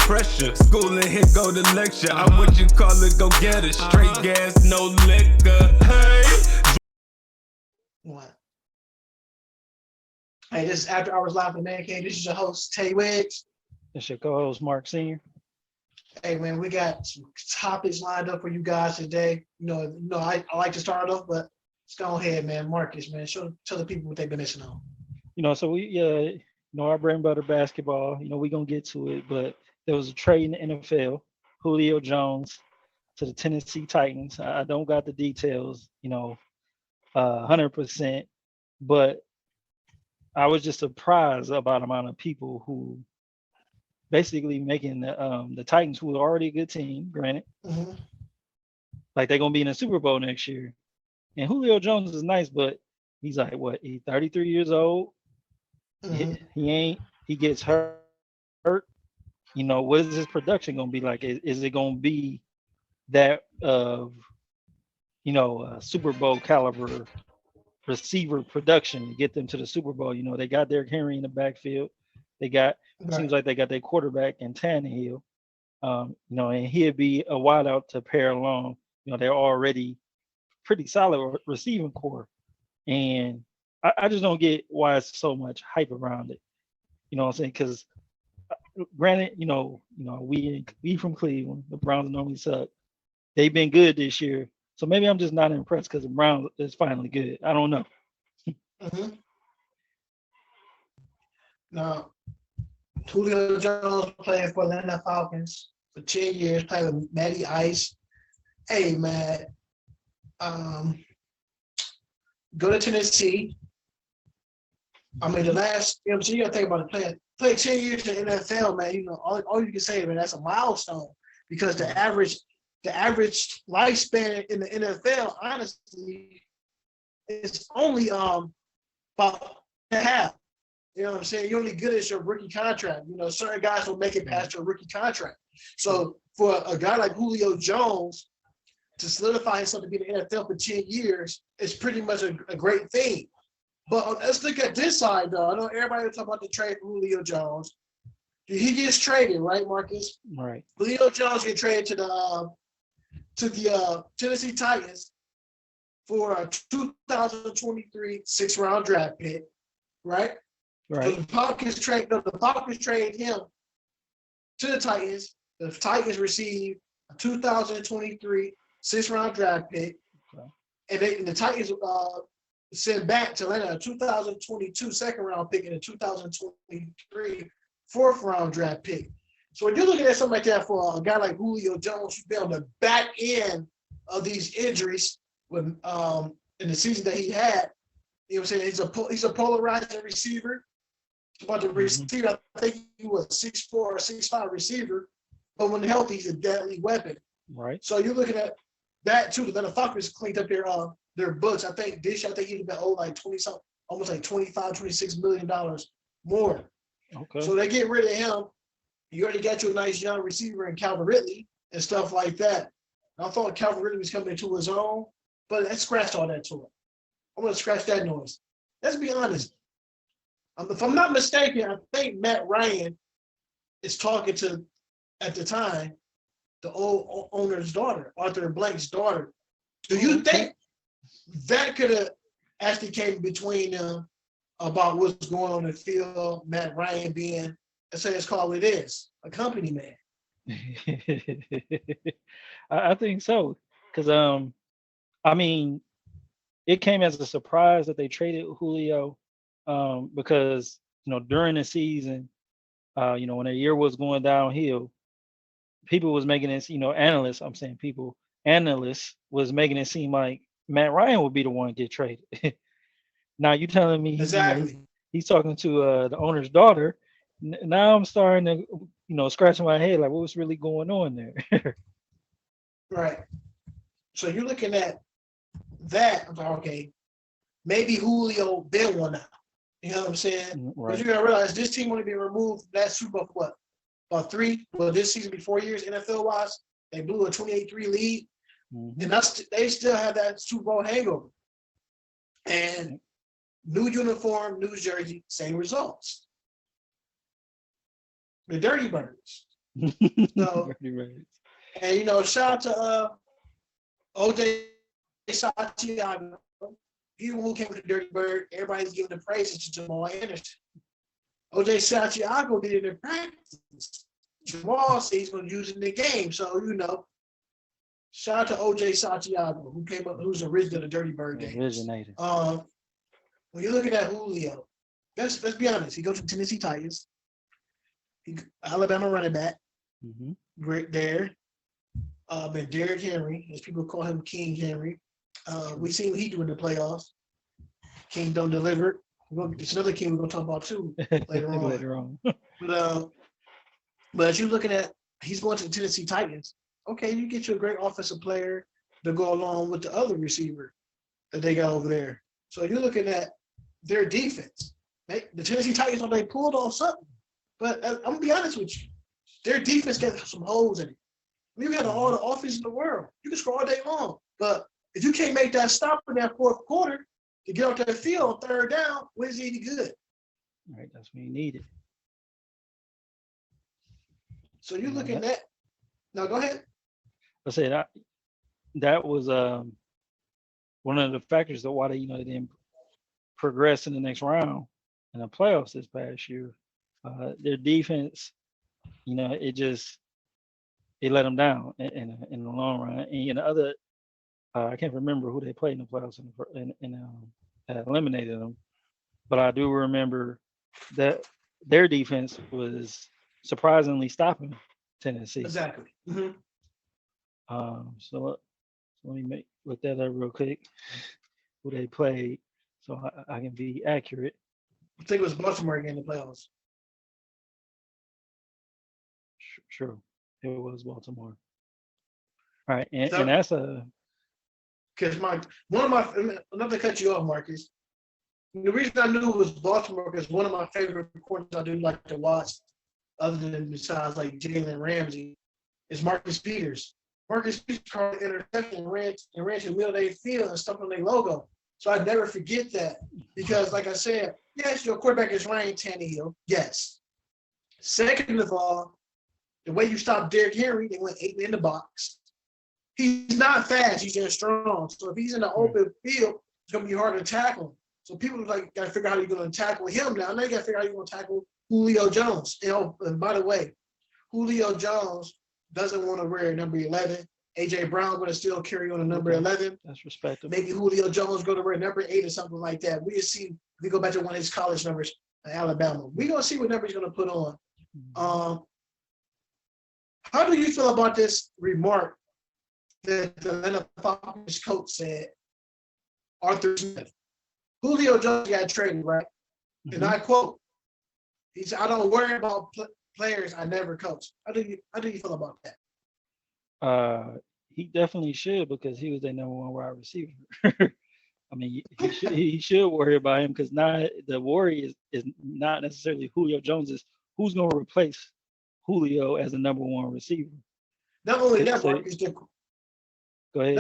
pressure. School and here go the lecture. I'm what you call it, go get it. Straight gas, no liquor. Hey. What? Hey, this is After Hours Live with Man Cave. This is your host, Tay Wiggs. It's your co-host Mark Sr. Hey man, we got some topics lined up for you guys today. I like to start off, but let's go ahead, man. Marcus, man, tell the people what they've been missing on. So our bread and butter basketball. We're gonna get to it, but there was a trade in the NFL. Julio Jones to the Tennessee Titans. I don't got the details, 100%, but I was just surprised about the amount of people who basically making the Titans, who are already a good team, granted, like they're gonna be in the Super Bowl next year. And Julio Jones is nice, but he's like what? He's 33 years old. He gets hurt. What is his production gonna be like? Is it gonna be that of Super Bowl caliber receiver production to get them to the Super Bowl? They got Derrick Henry in the backfield. Seems like they got their quarterback in Tannehill. And he'd be a wideout to pair along. They're already pretty solid receiving core. And I just don't get why it's so much hype around it. You know what I'm saying? Because granted, we from Cleveland, the Browns normally suck. They've been good this year. So maybe I'm just not impressed because the Browns is finally good. I don't know. Now, Julio Jones playing for the Atlanta Falcons for 10 years, playing with Matty Ice. Hey, man, go to Tennessee. I mean, the last, you got to think about it, play 10 years in the NFL, man. All you can say, man, that's a milestone because the average lifespan in the NFL, honestly, is only about half. You know what I'm saying? You're only good as your rookie contract. Certain guys will make it past your rookie contract. So for a guy like Julio Jones to solidify himself to be in the NFL for 10 years is pretty much a great thing. But let's look at this side, though. I know everybody will talk about the trade for Julio Jones. He gets traded, right, Marcus? Right. Julio Jones gets traded to the Tennessee Titans for a 2023 sixth-round draft pick, right? Right. So the Falcons trade him to the Titans. The Titans receive a 2023 sixth-round draft pick, and the Titans send back to Atlanta a 2022 second-round pick and a 2023 fourth-round draft pick. So when you're looking at something like that for a guy like Julio Jones, who's been on the back end of these injuries in the season that he had, you know what I'm saying? He's a polarizing receiver. But the receiver, I think he was 6'4" or 6'5" receiver, but when healthy, he's a deadly weapon. Right. So you're looking at that too. Then the Falcons cleaned up their books. I think this year, he'd been owed like 20 something, almost like $25, $26 million more. Okay. So they get rid of him. You already got you a nice young receiver in Calvin Ridley and stuff like that. And I thought Calvin Ridley was coming into his own, but let's scratch all that to it. I'm going to scratch that noise. Let's be honest. If I'm not mistaken, I think Matt Ryan is talking to, at the time, the old owner's daughter, Arthur Blank's daughter. Do you think that could have actually came between them about what's going on in the field, Matt Ryan being, let's call it is, a company man? I think so. Because, it came as a surprise that they traded Julio because, during the season, when the year was going downhill, people was making it, analysts was making it seem like Matt Ryan would be the one to get traded. Now you telling me Exactly. He's talking to the owner's daughter. Now I'm starting to, scratching my head like, what's really going on there? Right. So you're looking at that. I'm like, okay, maybe Julio been one out. You know what I'm saying? Right. But you're gonna realize this team only been removed that Super Bowl for what? About this season be 4 years NFL wise. They blew a 28-3 lead. Mm-hmm. And they still have that Super Bowl hangover. And new uniform, new jersey, same results. The Dirty Birds. So, and shout out to OJ Santiago. He who came with the Dirty Bird. Everybody's giving the praises to Jamal Anderson. OJ Santiago did it in practice. Jamal said he's going to use it in the game. So, shout out to OJ Santiago, who came up, who's originally the Dirty Bird game. Originated. When you're looking at Julio, let's be honest. He goes to Tennessee Titans. Alabama running back. Mm-hmm. Great there. And Derrick Henry, as people call him King Henry. We seen what he do in the playoffs. King don't deliver. It's another King we're going to talk about too later on. But as you're looking at, he's going to the Tennessee Titans. Okay, you get you a great offensive player to go along with the other receiver that they got over there. So you're looking at their defense. The Tennessee Titans, they pulled off something. But I'm going to be honest with you. Their defense got some holes in it. You got all the offense in the world. You can score all day long. But if you can't make that stop in that fourth quarter to get off that field on third down, when is it any good? Right, that's what you needed. So you're looking at – no, go ahead. I said that was one of the factors of why they didn't progress in the next round in the playoffs this past year. Their defense, it let them down in the long run. And the other, I can't remember who they played in the playoffs that eliminated them, but I do remember that their defense was surprisingly stopping Tennessee. Exactly. Mm-hmm. So let me look that up real quick. Who they played, so I can be accurate. I think it was Baltimore again in the playoffs. Sure, it was Baltimore. All right, and that's because not to cut you off, Marcus. The reason I knew it was Baltimore because one of my favorite corners I do like to watch, other than besides like Jalen Ramsey, is Marcus Peters. Marcus Peters caught an interception and ran to the middle of their field and stuff on their logo. So I never forget that because, like I said, yes, your quarterback is Ryan Tannehill. Yes. Second of all, the way you stop Derrick Henry, they went 8 in the box. He's not fast. He's just strong. So if he's in the open field, it's going to be hard to tackle him. So people got to figure out how you're going to tackle him now. Now you got to figure out how you're going to tackle Julio Jones. And by the way, Julio Jones doesn't want to wear number 11. A.J. Brown going to still carry on a number 11. That's respectable. Maybe Julio Jones going to wear number 8 or something like that. We just see if we go back to one of his college numbers in Alabama. We're going to see what number he's going to put on. How do you feel about this remark that the Atlanta Falcons coach said, Arthur Smith? Julio Jones got traded, right? Mm-hmm. And I quote, he said, I don't worry about players I never coach. How do you feel about that? He definitely should because he was their number one wide receiver. I mean, he should worry about him because now the worry is not necessarily Julio Jones, is who's going to replace Julio as the number one receiver. Not only that, Marcus, go ahead.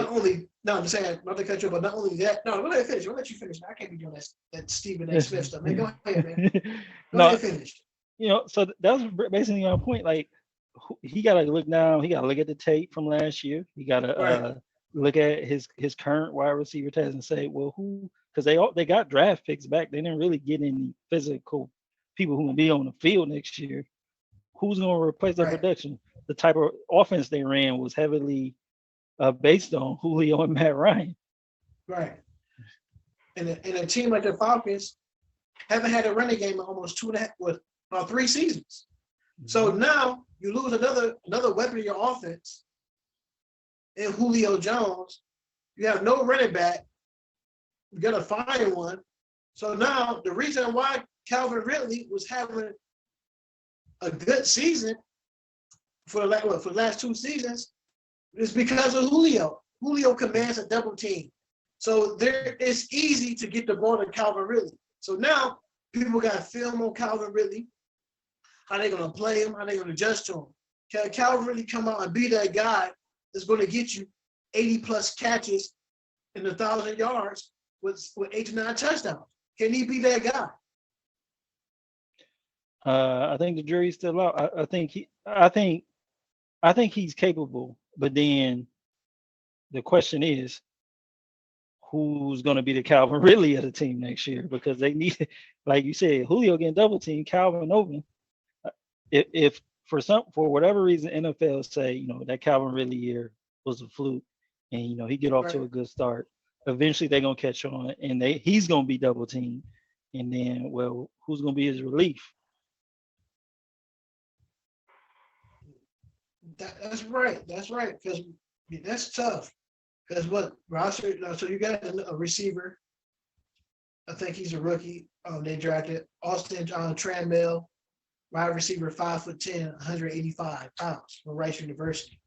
I'm saying, not to cut you, but not only that. No, we'll let you finish. We'll let you finish. I can't be doing that Stephen A. Smith stuff. Man, go ahead, man. Go ahead, finish. So that was basically my point. Like, he got to look now. He got to look at the tape from last year. He got to look at his current wide receiver test and say, well, who? Because they got draft picks back. They didn't really get any physical people who will be on the field next year. Who's going to replace their production? The type of offense they ran was heavily based on Julio and Matt Ryan. Right. And a team like the Falcons haven't had a running game in almost 3 seasons. Mm-hmm. So now you lose another weapon in your offense in Julio Jones. You have no running back. You got to find one. So now the reason why Calvin Ridley was having a good season for the last 2 seasons is because of Julio. Julio commands a double team. So it's easy to get the ball to Calvin Ridley. So now people got film on Calvin Ridley, how they going to play him, how they going to adjust to him. Can Calvin Ridley come out and be that guy that's going to get you 80-plus catches and 1,000 yards with 8 to 9 touchdowns? Can he be that guy? I think the jury's still out. I think I think he's capable, but then the question is, who's going to be the Calvin Ridley of the team next year? Because they need, like you said, Julio getting double team, Calvin open. If for whatever reason NFL say that Calvin Ridley year was a fluke, and he get off to Right. a good start, eventually they're gonna catch on, and he's gonna be double teamed, and then who's gonna be his relief? That's right. That's right. Because that's tough. Because what roster? So you got a receiver. I think he's a rookie. They drafted Austin Tranmere, wide receiver, 5'10", 185 pounds from Rice University.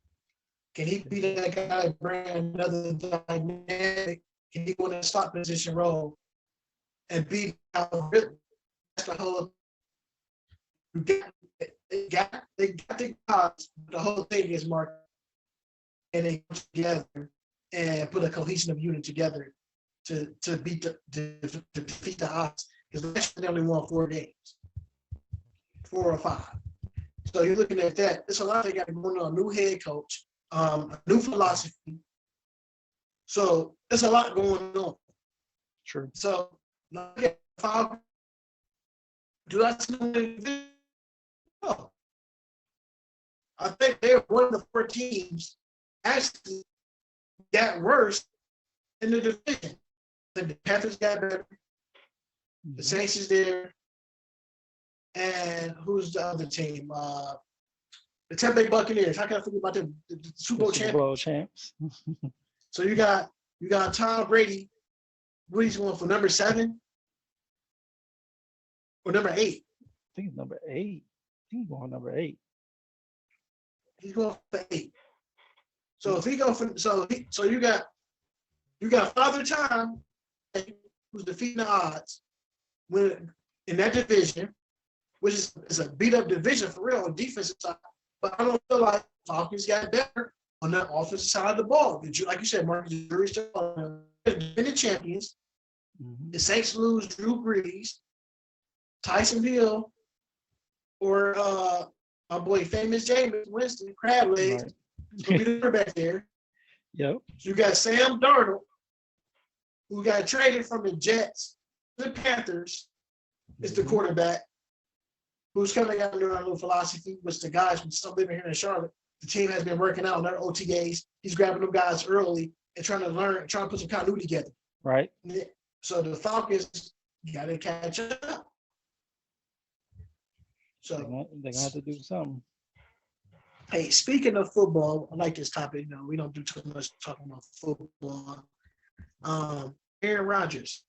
Can he be that guy to bring another dynamic? Can he go in a slot position role and beat Calvin Ridley? That's the whole. They got the guys. The whole thing is marked, and they come together and put a cohesive unit together to beat to defeat the odds. Because last year they only won 4 games, 4 or 5. So you're looking at that. There's a lot they got going on. A new head coach, a new philosophy. So there's a lot going on. True. So look at Falcons. Do I see them? No. I think they're one of the 4 teams actually got worse in the division. The Panthers got better. The Saints is there. And who's the other team? The Tampa Bay Buccaneers. How can I forget about the Super Bowl champs? So you got Tom Brady. What he's going for, number 7 or number 8? I think it's number 8. I think he's going number 8. He's going for 8. So if he go for so you got Father Time who's defeating the odds when in that division, which is a beat up division for real on defensive side. But I don't feel like Falcons got better on the offensive side of the ball. Like you said, Marcus Jury's been the champions. Mm-hmm. The Saints lose Drew Brees, Tyson Hill, or my boy famous Jameis Winston, crab legs. Right. It's gonna be the quarterback there. Yep. So you got Sam Darnold, who got traded from the Jets to the Panthers, is the quarterback, who's coming out under our new philosophy, which the guys from still living here in Charlotte, the team has been working out on their OTAs. He's grabbing them guys early and trying to put some continuity together. Right. So the Falcons got to catch up. So they're gonna have to do something. Hey, speaking of football, I like this topic. We don't do too much talking about football. Aaron Rodgers,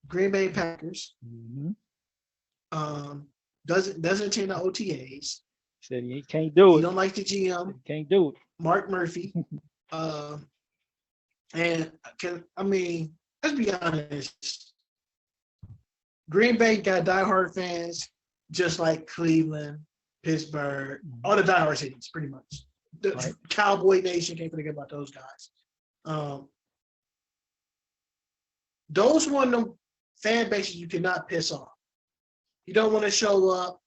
Green Bay Packers, doesn't attend the OTAs. Said he can't do it. He don't like the GM. He can't do it. Mark Murphy. And let's be honest. Green Bay got diehard fans, just like Cleveland, Pittsburgh, all the diehard cities, pretty much. The Cowboy Nation, can't forget about those guys. Those one of them fan bases you cannot piss off. You don't want to show up.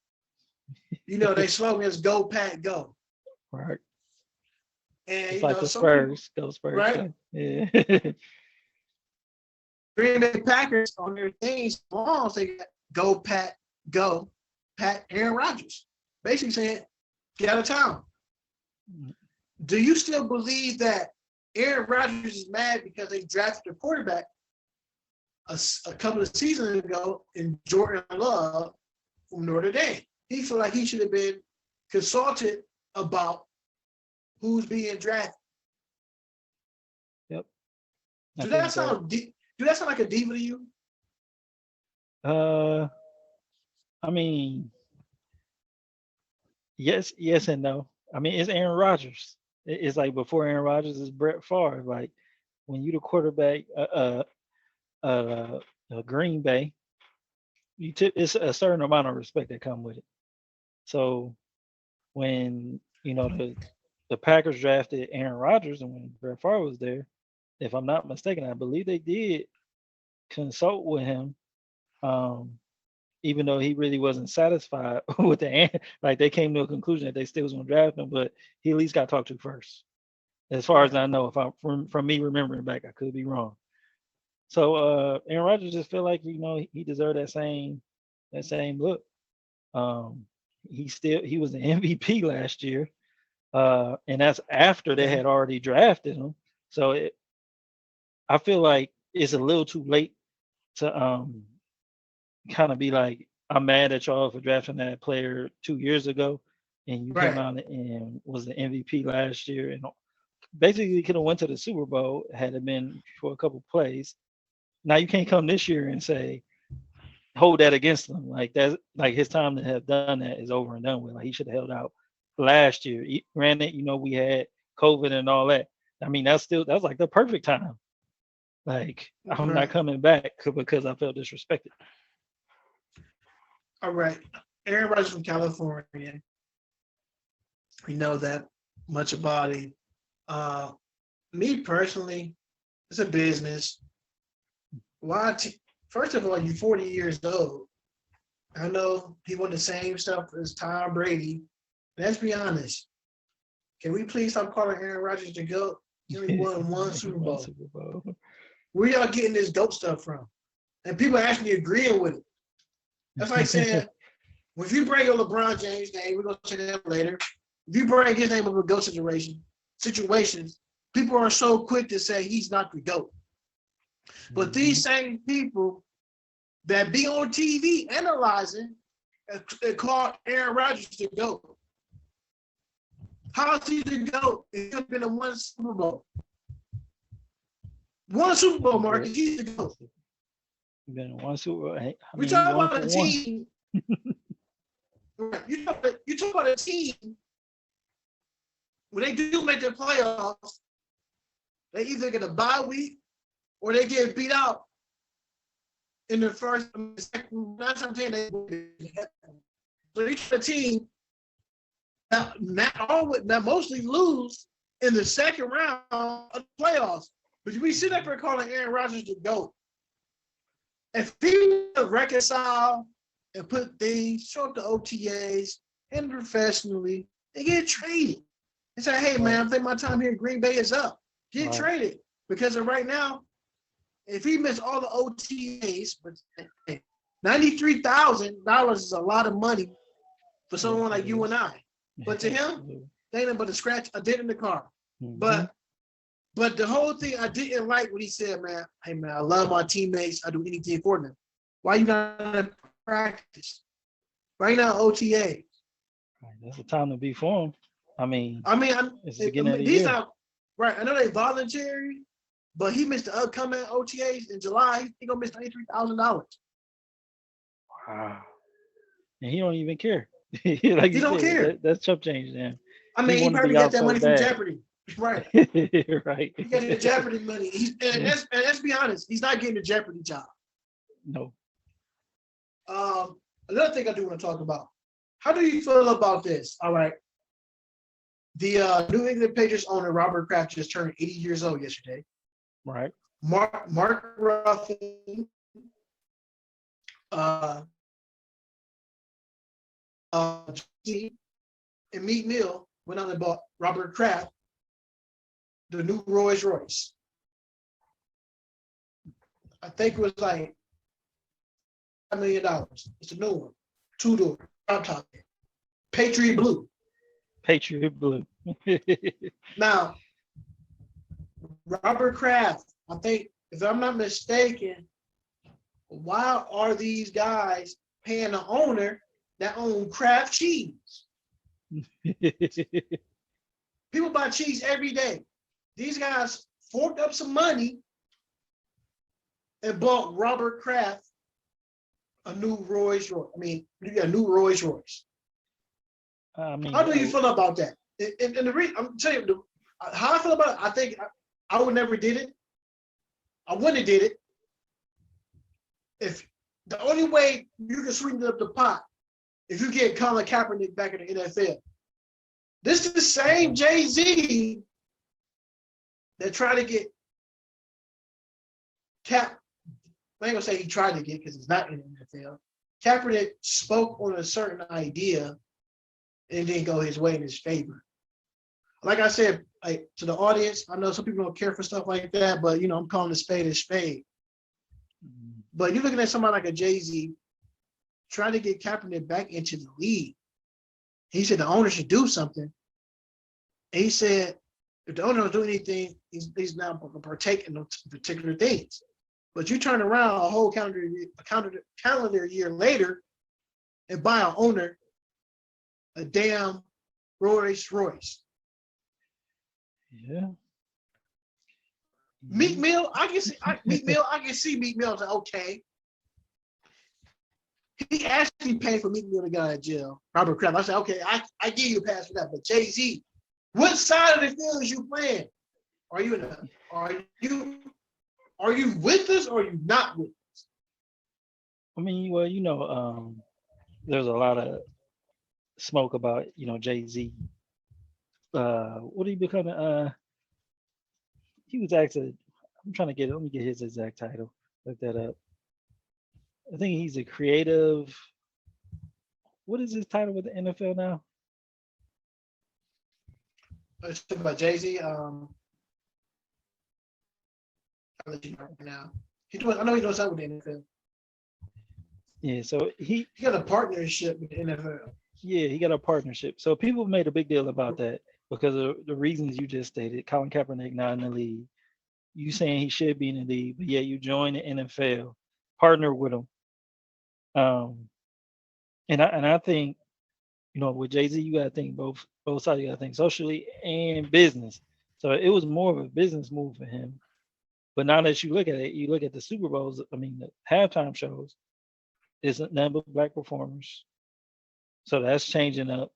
Their slogan is "Go Pack, Go." Right. And it's like the Spurs, go Spurs, right? Yeah. Green Bay Packers on their things, they got "Go Pack, Go," Pat Aaron Rodgers, basically saying, "Get out of town." Do you still believe that Aaron Rodgers is mad because they drafted a quarterback a couple of seasons ago in Jordan Love from Notre Dame? He feel like he should have been consulted about who's being drafted. Yep. Do that sound like a diva to you? Yes and no. It's Aaron Rodgers. It's like before Aaron Rodgers is Brett Favre. Like when you the quarterback, Green Bay, it's a certain amount of respect that come with it. So when the Packers drafted Aaron Rodgers and when Brett Favre was there, if I'm not mistaken, I believe they did consult with him, even though he really wasn't satisfied with like they came to a conclusion that they still was going to draft him, but he at least got talked to first. As far as I know, if I from me remembering back, I could be wrong. So Aaron Rodgers just feel like he deserved that same look. He was the MVP last year, and that's after they had already drafted him. So I feel like it's a little too late to kind of be like, I'm mad at y'all for drafting that player 2 years ago, and you came out and was the MVP last year, and basically could have went to the Super Bowl had it been for a couple plays. Now you can't come this year and say hold that against him. Like that's like his time to have done that is over and done with. Like he should have held out last year. Granted, we had COVID and all that. I mean, that's like the perfect time. Like I'm not coming back because I felt disrespected. All right. Aaron Rodgers from California. We know that much about him. Me personally, it's a business. First of all, you're 40 years old. I know he won the same stuff as Tom Brady. Let's be honest. Can we please stop calling Aaron Rodgers the GOAT? He only won one Super Bowl. Where y'all getting this GOAT stuff from? And people actually agreeing with it. That's like saying, if you bring up LeBron James' name, we're going to check it out later. If you bring his name up a GOAT situations, people are so quick to say he's not the GOAT. But these same people that be on TV analyzing and call Aaron Rodgers the GOAT. How is he the GOAT if he's been in one Super Bowl? One Super Bowl, Marcus, he's the GOAT. Been in one Super Bowl. We're talking about a team. You talk about a team when they do make the playoffs, they either get a bye week or they get beat out in the first, second, 9 times 10. So each team that mostly lose in the second round of the playoffs. But we sit up here calling Aaron Rodgers the GOAT. If people reconcile and put things, show up the OTAs and professionally, they get traded. They say, hey, man, I think my time here in Green Bay is up. Get traded. Because of right now, if he missed all the OTAs, but $93,000 is a lot of money for someone like you and I. But to him, they ain't but a scratch, a dent in the car. But the whole thing, I didn't like what he said, man. Hey, man, I love my teammates. I do anything for them. Why you not in practice? Right now, OTA. That's the time to be for him. It's the beginning of the these year. are right. I know they voluntary, but he missed the upcoming OTAs in July. He gonna miss $93,000. Wow. And he don't even care. Like he don't care. That's chump change, then. He probably got that money from Jeopardy. Right. Right. He got the Jeopardy money. Let's be honest, he's not getting the Jeopardy job. No. Another thing I do want to talk about. How do you feel about this? All right. The New England Patriots owner, Robert Kraft, just turned 80 years old yesterday. Right. Mark Ruffin, and Meek Mill went out and bought Robert Kraft the new Rolls Royce. I think it was like $5 million. It's a new one, 2-door, top, Patriot Blue. Patriot Blue. Now, Robert Kraft, I think, if I'm not mistaken, why are these guys paying the owner that own Kraft cheese? People buy cheese every day. These guys forked up some money and bought Robert Kraft a new Rolls Royce. A new Rolls Royce. How do you feel about that? And the reason I'm telling you how I feel about it, I think I would never did it. I wouldn't have did it. If the only way you can sweeten up the pot, if you get Colin Kaepernick back in the NFL. This is the same Jay-Z that tried to get Cap. I ain't gonna say he tried to get because he's not in the NFL. Kaepernick spoke on a certain idea and didn't go his way in his favor. Like I said, like to the audience, I know some people don't care for stuff like that, but I'm calling a spade a spade. But you're looking at somebody like a Jay-Z trying to get Kaepernick back into the league. He said the owner should do something. And he said if the owner don't do anything, he's not going to partake in those particular things. But you turn around a whole calendar year later and buy an owner a damn Rolls Royce. Yeah. Meek Mill, I can see Meek Mill. I was like, okay. He actually paid for Meek Mill to get out of jail. Robert Kraft. I said, okay, I give you a pass for that. But Jay-Z, what side of the field is you playing? Are you with us or are you not with us? I mean, well, there's a lot of smoke about, Jay-Z. What are you becoming? He was actually, let me get his exact title. Look that up. I think he's a creative. What is his title with the NFL now? Let's talk about Jay-Z. I'll let you know right now. I know he does something with the NFL. Yeah, so he got a partnership with the NFL. Yeah, he got a partnership. So people made a big deal about that because of the reasons you just stated. Colin Kaepernick not in the league. You saying he should be in the league, but yeah, you join the NFL, partner with him. And I think, with Jay-Z, you gotta think both sides. You gotta think socially and business. So it was more of a business move for him. But now that you look at it, you look at the Super Bowls. I mean, the halftime shows isn't nothing but black performers. So that's changing up.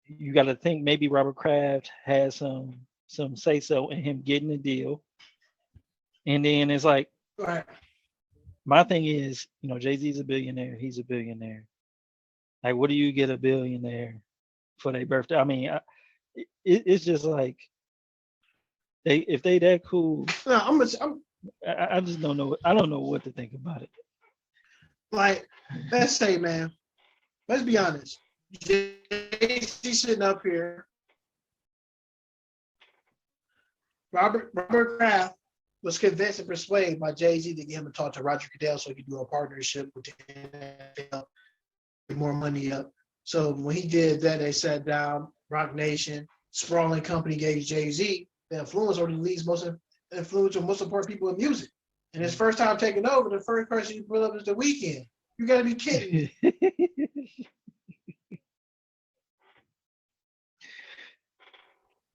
You got to think maybe Robert Kraft has some say so in him getting the deal. And then it's like, Right. my thing is, Jay-Z's a billionaire. He's a billionaire. Like, what do you get a billionaire for their birthday? I mean, it's just like, if they that cool, No, I just don't know. I don't know what to think about it. Like, let's say, man, let's be honest. Jay-Z sitting up here. Robert Kraft was convinced and persuaded by Jay-Z to get him to talk to Roger Goodell so he could do a partnership with the NFL, get more money up. So when he did that, they sat down, Rock Nation, sprawling company gave Jay-Z the influence over the league's most important people in music. And his first time taking over, the first person you put up is The Weeknd. You got to be kidding me.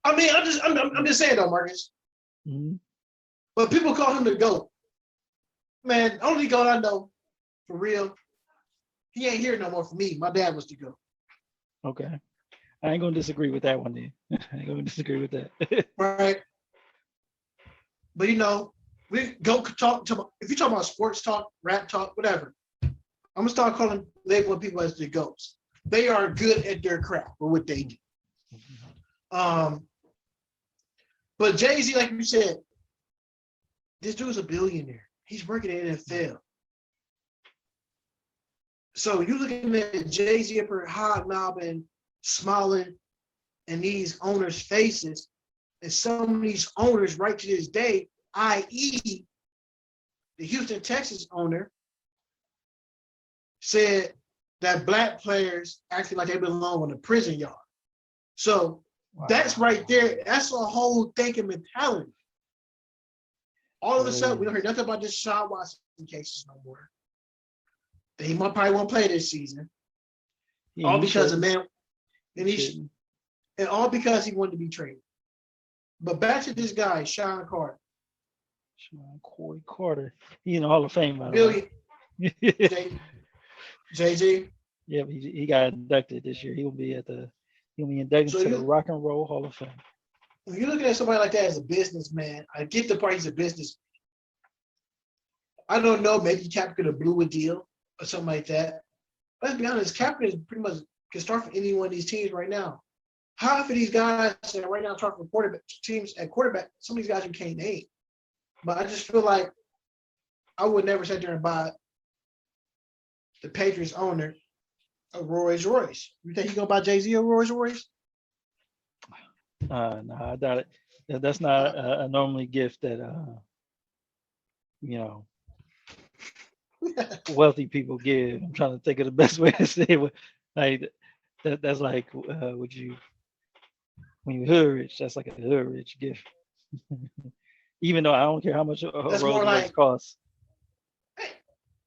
I mean, I'm just saying though, Marcus. Mm-hmm. But people call him the GOAT. Man, only GOAT I know, for real. He ain't here no more for me. My dad was the GOAT. Okay. I ain't gonna disagree with that one then. I ain't gonna disagree with that. Right. But we go talk to, if you talk about sports talk, rap talk, whatever, I'm gonna start labeling people as the GOATs. They are good at their craft or what they do. But Jay-Z, like you said, this dude's a billionaire. He's working at NFL. So you looking at Jay-Z up here hobnobbing, smiling in these owners' faces, and some of these owners right to this day, i.e. the Houston Texans owner, said that black players acting like they belong on a prison yard. So that's right there. That's a whole thinking mentality. All of a sudden, we don't hear nothing about this Sean Watson cases no more. He probably won't play this season. Yeah, all because of man, and all because he wanted to be traded. But back to this guy, Sean Carter. Sean Corey Carter. He's in the Hall of Fame, by the way. Jay-Z. Yeah, but he got inducted this year. He'll be inducted to the Rock and Roll Hall of Fame. When you're looking at somebody like that as a businessman, I get the part he's a business. I don't know, maybe Kaepernick could have blew a deal or something like that. Let's be honest, Kaepernick is pretty much can start for any one of these teams right now. Half of these guys that right now start for quarterback teams at quarterback, some of these guys you can't name. But I just feel like I would never sit there and buy the Patriots owner, Rolls Royce. You think he gonna buy Jay-Z a Rolls Royce? No, I doubt it. That's not a normally gift that wealthy people give. I'm trying to think of the best way to say it. Like that's like would you when you hood rich, that's like a hood rich gift. Even though I don't care how much a That's Rolls more Royce like, costs.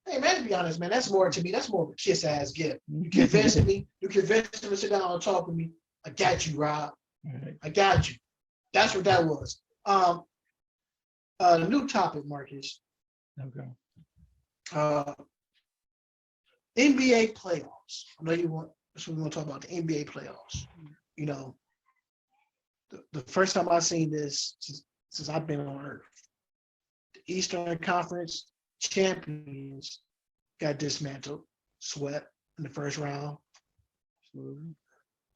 hey man, to be honest, man, that's more to me. That's more of a kiss ass gift. You convinced me. You convinced me to sit down and talk with me. I got you, Rob. Right. I got you. That's what that was. New topic, Marcus. Okay. NBA playoffs. I know you want. That's what we're gonna talk about. The NBA playoffs. You know, the first time I seen this since I've been on Earth, the Eastern Conference champions got dismantled, swept in the first round.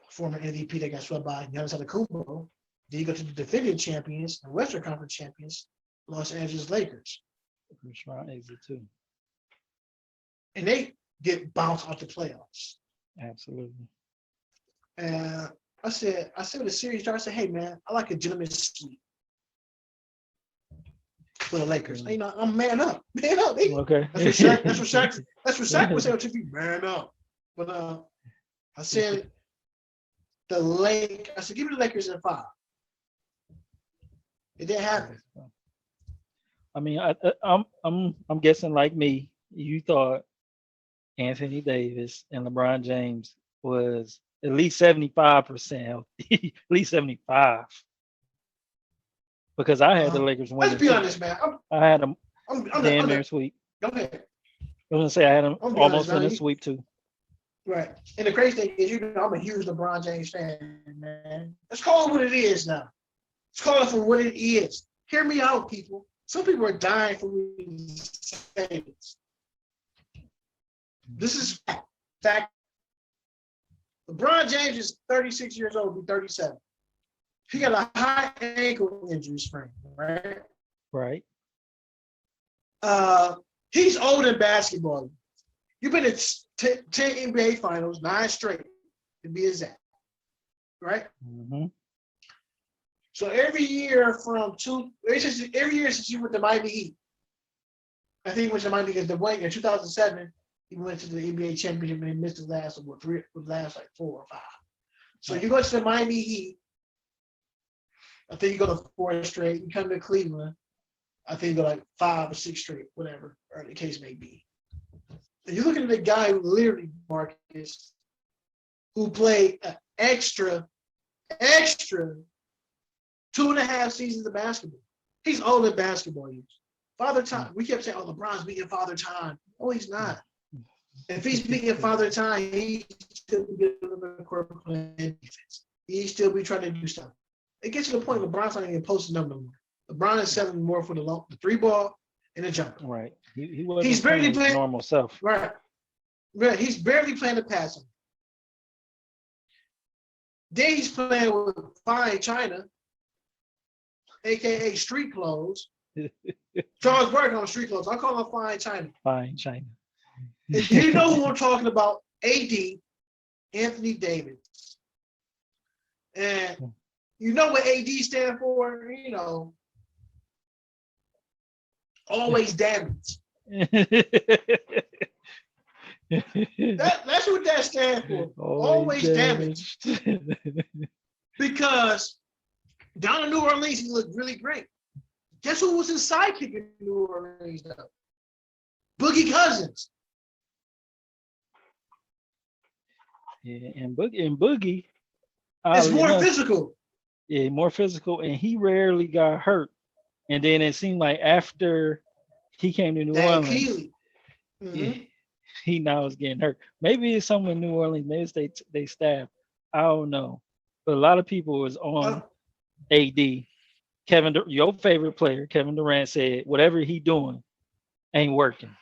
Former MVP that got swept by Giannis Antetokounmpo. Then you go to the defending champions, the Western Conference champions, Los Angeles Lakers. First round exit too. And they get bounced out the playoffs. Absolutely. And I said when the series started, I said, hey man, I like a gentleman's sweep for the Lakers. You know, I'm man up. Man up. Okay. That's what Shaq was saying to me, man up. But I said I said, give me the Lakers in 5. It didn't happen. I mean, I'm guessing like me, you thought Anthony Davis and LeBron James was at least 75% healthy, at least 75. Because I had the Lakers winning. Let's be honest, man. I had them damn near sweep. Go ahead. I was gonna say I had them almost in a sweep too. Right. And the crazy thing is, you know, I'm a huge LeBron James fan, man. Let's call it what it is now. Let's call it for what it is. Hear me out, people. Some people are dying for me to say this. This is fact. LeBron James is 36 years old, be 37. He got a high ankle injury sprain, right? Right. He's old in basketball. You've been at 10 NBA finals, 9 straight, to be exact. Right? Mm-hmm. So every year since you went to Miami Heat, I think he went to Miami because in 2007, he went to the NBA championship and he missed the last like 4 or 5. So you go to the Miami Heat, I think you go to 4 straight. You come to Cleveland, I think you go like 5 or 6 straight, whatever, or the case may be. And you're looking at the guy who literally, Marcus, who played an extra 2.5 seasons of basketball. He's old in basketball years. Father Time. We kept saying, "Oh, LeBron's beating Father Time." No, he's not. If he's beating Father Time, he still be getting the court playing defense. He still be trying to do stuff. It gets to the point LeBron's not even posting up no more. LeBron is selling more for the 3 ball and the jumper. Right. He wasn't He's barely playing normal self. Right. Right. He's barely playing the passing. Then he's playing with Fine China, aka street clothes. Charles Barkley on street clothes. I call him Fine China. Fine China. You know who I'm talking about? AD, Anthony Davis. And you know what AD stand for? You know, always damaged. That's what that stands for. Always damaged. Because down in New Orleans, he looked really great. Guess who was his sidekick in New Orleans, though? Boogie Cousins. Yeah, and Boogie. It's more physical. Yeah, more physical, and he rarely got hurt. And then it seemed like after he came to New Orleans, he now is getting hurt. Maybe it's something in New Orleans. Maybe they staff. I don't know. But a lot of people was on AD. Your favorite player, Kevin Durant, said whatever he doing ain't working.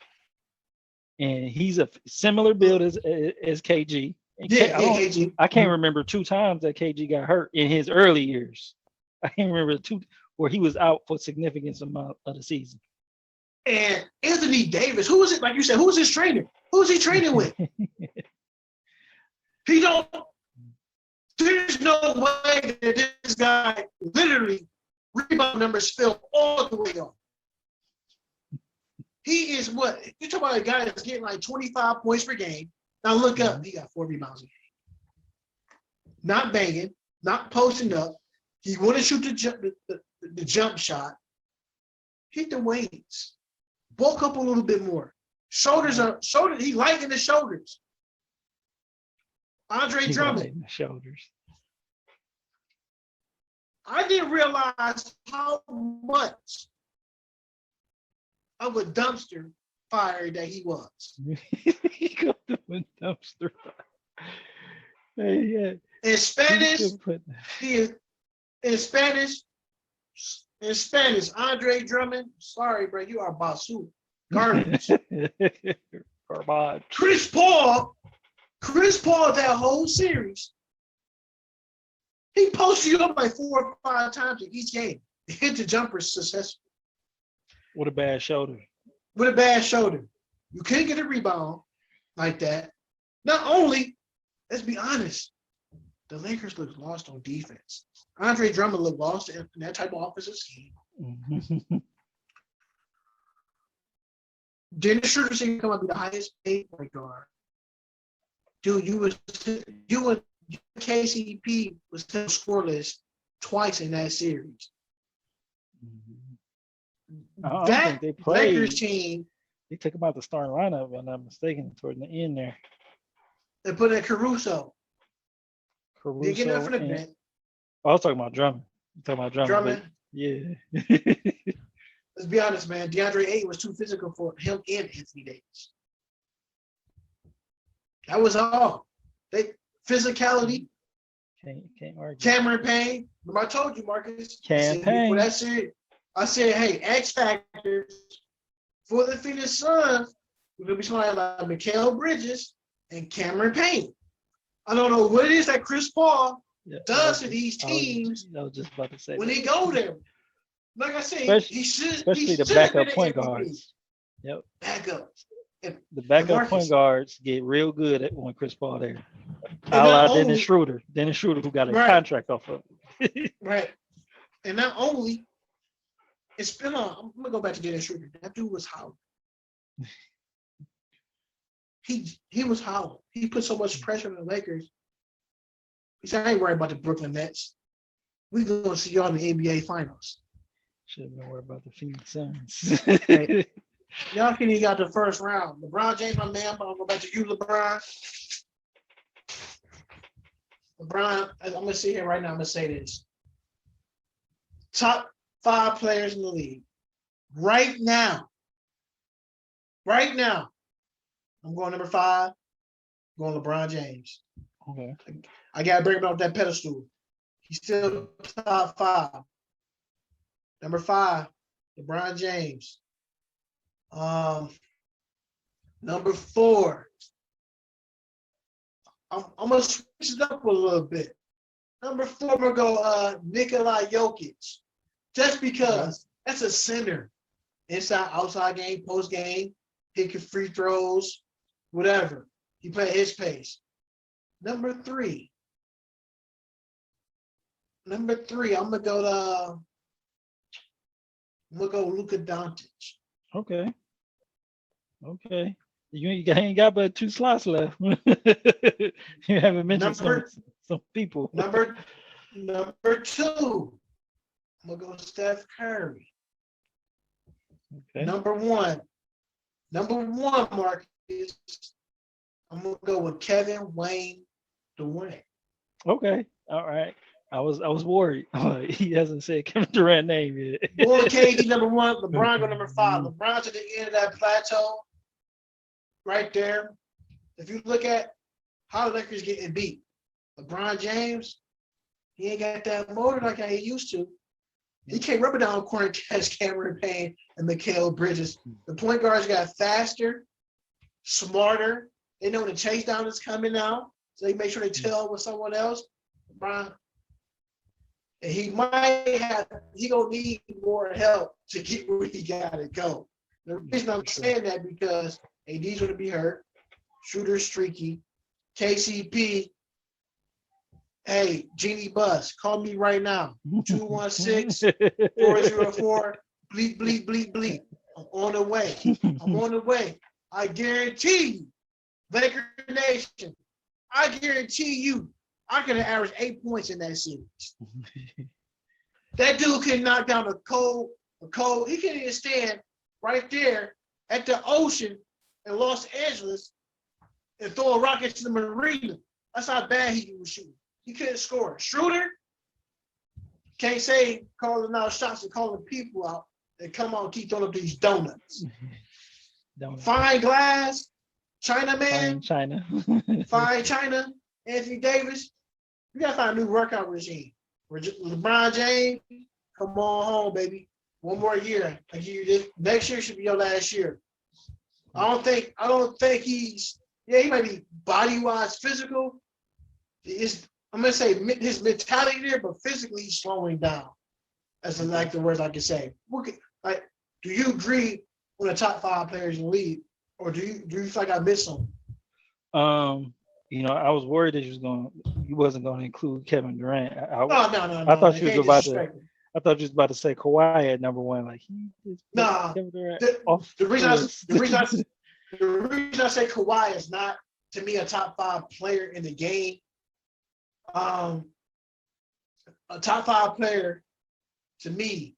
And he's a similar build as KG. KG. I can't remember 2 times that KG got hurt in his early years. I can't remember 2 where he was out for significant amount of the season. And Anthony Davis, who was it? Like you said, who was his trainer? Who was he training with? He don't. There's no way that this guy literally rebound numbers fell all the way off. He is what? You talk about a guy that's getting like 25 points per game. Now look up, he got 4 rebounds a game. Not banging, not posting up. He want to shoot the jump shot. Hit the weights. Bulk up a little bit more. Shoulders. He light in the shoulders. Andre Drummond. Shoulders. I didn't realize how much of a dumpster fire that he was. He got the dumpster fire. Hey, yeah. In Spanish, Andre Drummond, sorry, bro, you are basu. Garbage. Garbage. Chris Paul, that whole series, he posted you up like 4 or 5 times in each game. Hit the jumper successfully. With a bad shoulder. You can't get a rebound like that. Not only, let's be honest, the Lakers look lost on defense. Andre Drummond looked lost in that type of offensive scheme. Dennis Schroeder seemed to come up with the highest paid point guard. Dude, you and KCP was still scoreless twice in that series. That they played, Lakers team. They took him out the starting lineup, if I'm not mistaken, toward the end there. They put in Caruso. They get enough for the bench. I was talking about Drummond. Drummond. Yeah. Let's be honest, man. DeAndre Ayton was too physical for him and Anthony Davis. That was all. Physicality. Can't argue. Cameron Payne. Remember I told you, Marcus. Campaign. I said, hey, X factors for the Phoenix Suns, we're going to be somebody like Mikal Bridges and Cameron Payne. I don't know what it is that Chris Paul does to these teams I was just about to say when they go there. Like I said, especially the backup point guards. Yep. Backups. The backup point guards get real good when Chris Paul there. Dennis Schroeder. Dennis Schroeder, who got a contract off of it. Right. And not only, it's been on. I'm gonna go back to Dennis Schroeder. That dude was howling. He was howling. He put so much pressure on the Lakers. He said, I ain't worried about the Brooklyn Nets. We're gonna see y'all in the NBA Finals. Should have been worried about the Phoenix Suns. Hey, y'all can even got the first round. LeBron James, my man, but I'll go back to you, LeBron. LeBron, I'm gonna sit here right now. I'm gonna say this: top 5 players in the league right now. I'm going number 5. I'm going LeBron James. Okay. I gotta bring him off that pedestal. He's still top 5. Number 5, LeBron James. Number 4. I'm gonna switch it up a little bit. Number 4, I'm gonna go Nikola Jokic. Just because that's a center. Inside, outside game, post game, taking free throws, whatever. He play at his pace. Number 3, I'm gonna go Luka Doncic. Okay. You ain't got but 2 slots left. You haven't mentioned some people. Number 2, I'm gonna go Steph Curry. Okay. Number one, Marcus, I'm gonna go with Kevin Wayne Durant. Okay. All right. I was worried. He hasn't said Kevin Durant name yet. Boy, KD number 1, LeBron go number 5. LeBron's at the end of that plateau right there. If you look at how the Lakers getting beat, LeBron James, he ain't got that motor like how he used to. He can't rub it down corner and catch Cameron Payne and Mikal Bridges. The point guards got faster, smarter. They know when the chase down is coming now, so they make sure they tell with someone else. LeBron, and he gonna need more help to get where he gotta go. The reason I'm saying that because AD's going to be hurt. Shooter's streaky. KCP. Hey, Genie Bus, call me right now. 216-404. Bleep, bleep, bleep, bleep. I'm on the way. I'm on the way. I guarantee you, Laker Nation, I guarantee you, I could have averaged 8 points in that series. That dude can knock down a cold. He can't even stand right there at the ocean in Los Angeles and throw a rocket to the marina. That's how bad he was shooting. He couldn't score. Schroeder can't say calling out shots and calling people out and come out and keep throwing up these donuts. Fine glass, China man, fine China, Anthony Davis. We gotta find a new workout regime. LeBron James, come on home, baby. One more year. I give you this. Next year should be your last year. I don't think he's. Yeah, he might be body-wise physical. I'm gonna say his mentality there, but physically he's slowing down. That's like the words I can say. Like, do you agree with the top 5 players in the league, or do you feel like I missed some? I was worried that you wasn't going to include Kevin Durant. No. I thought you was about to. I thought you was about to say Kawhi at number 1. Like Kevin Durant. The reason I say Kawhi is not to me a top 5 player in the game. A top 5 player to me.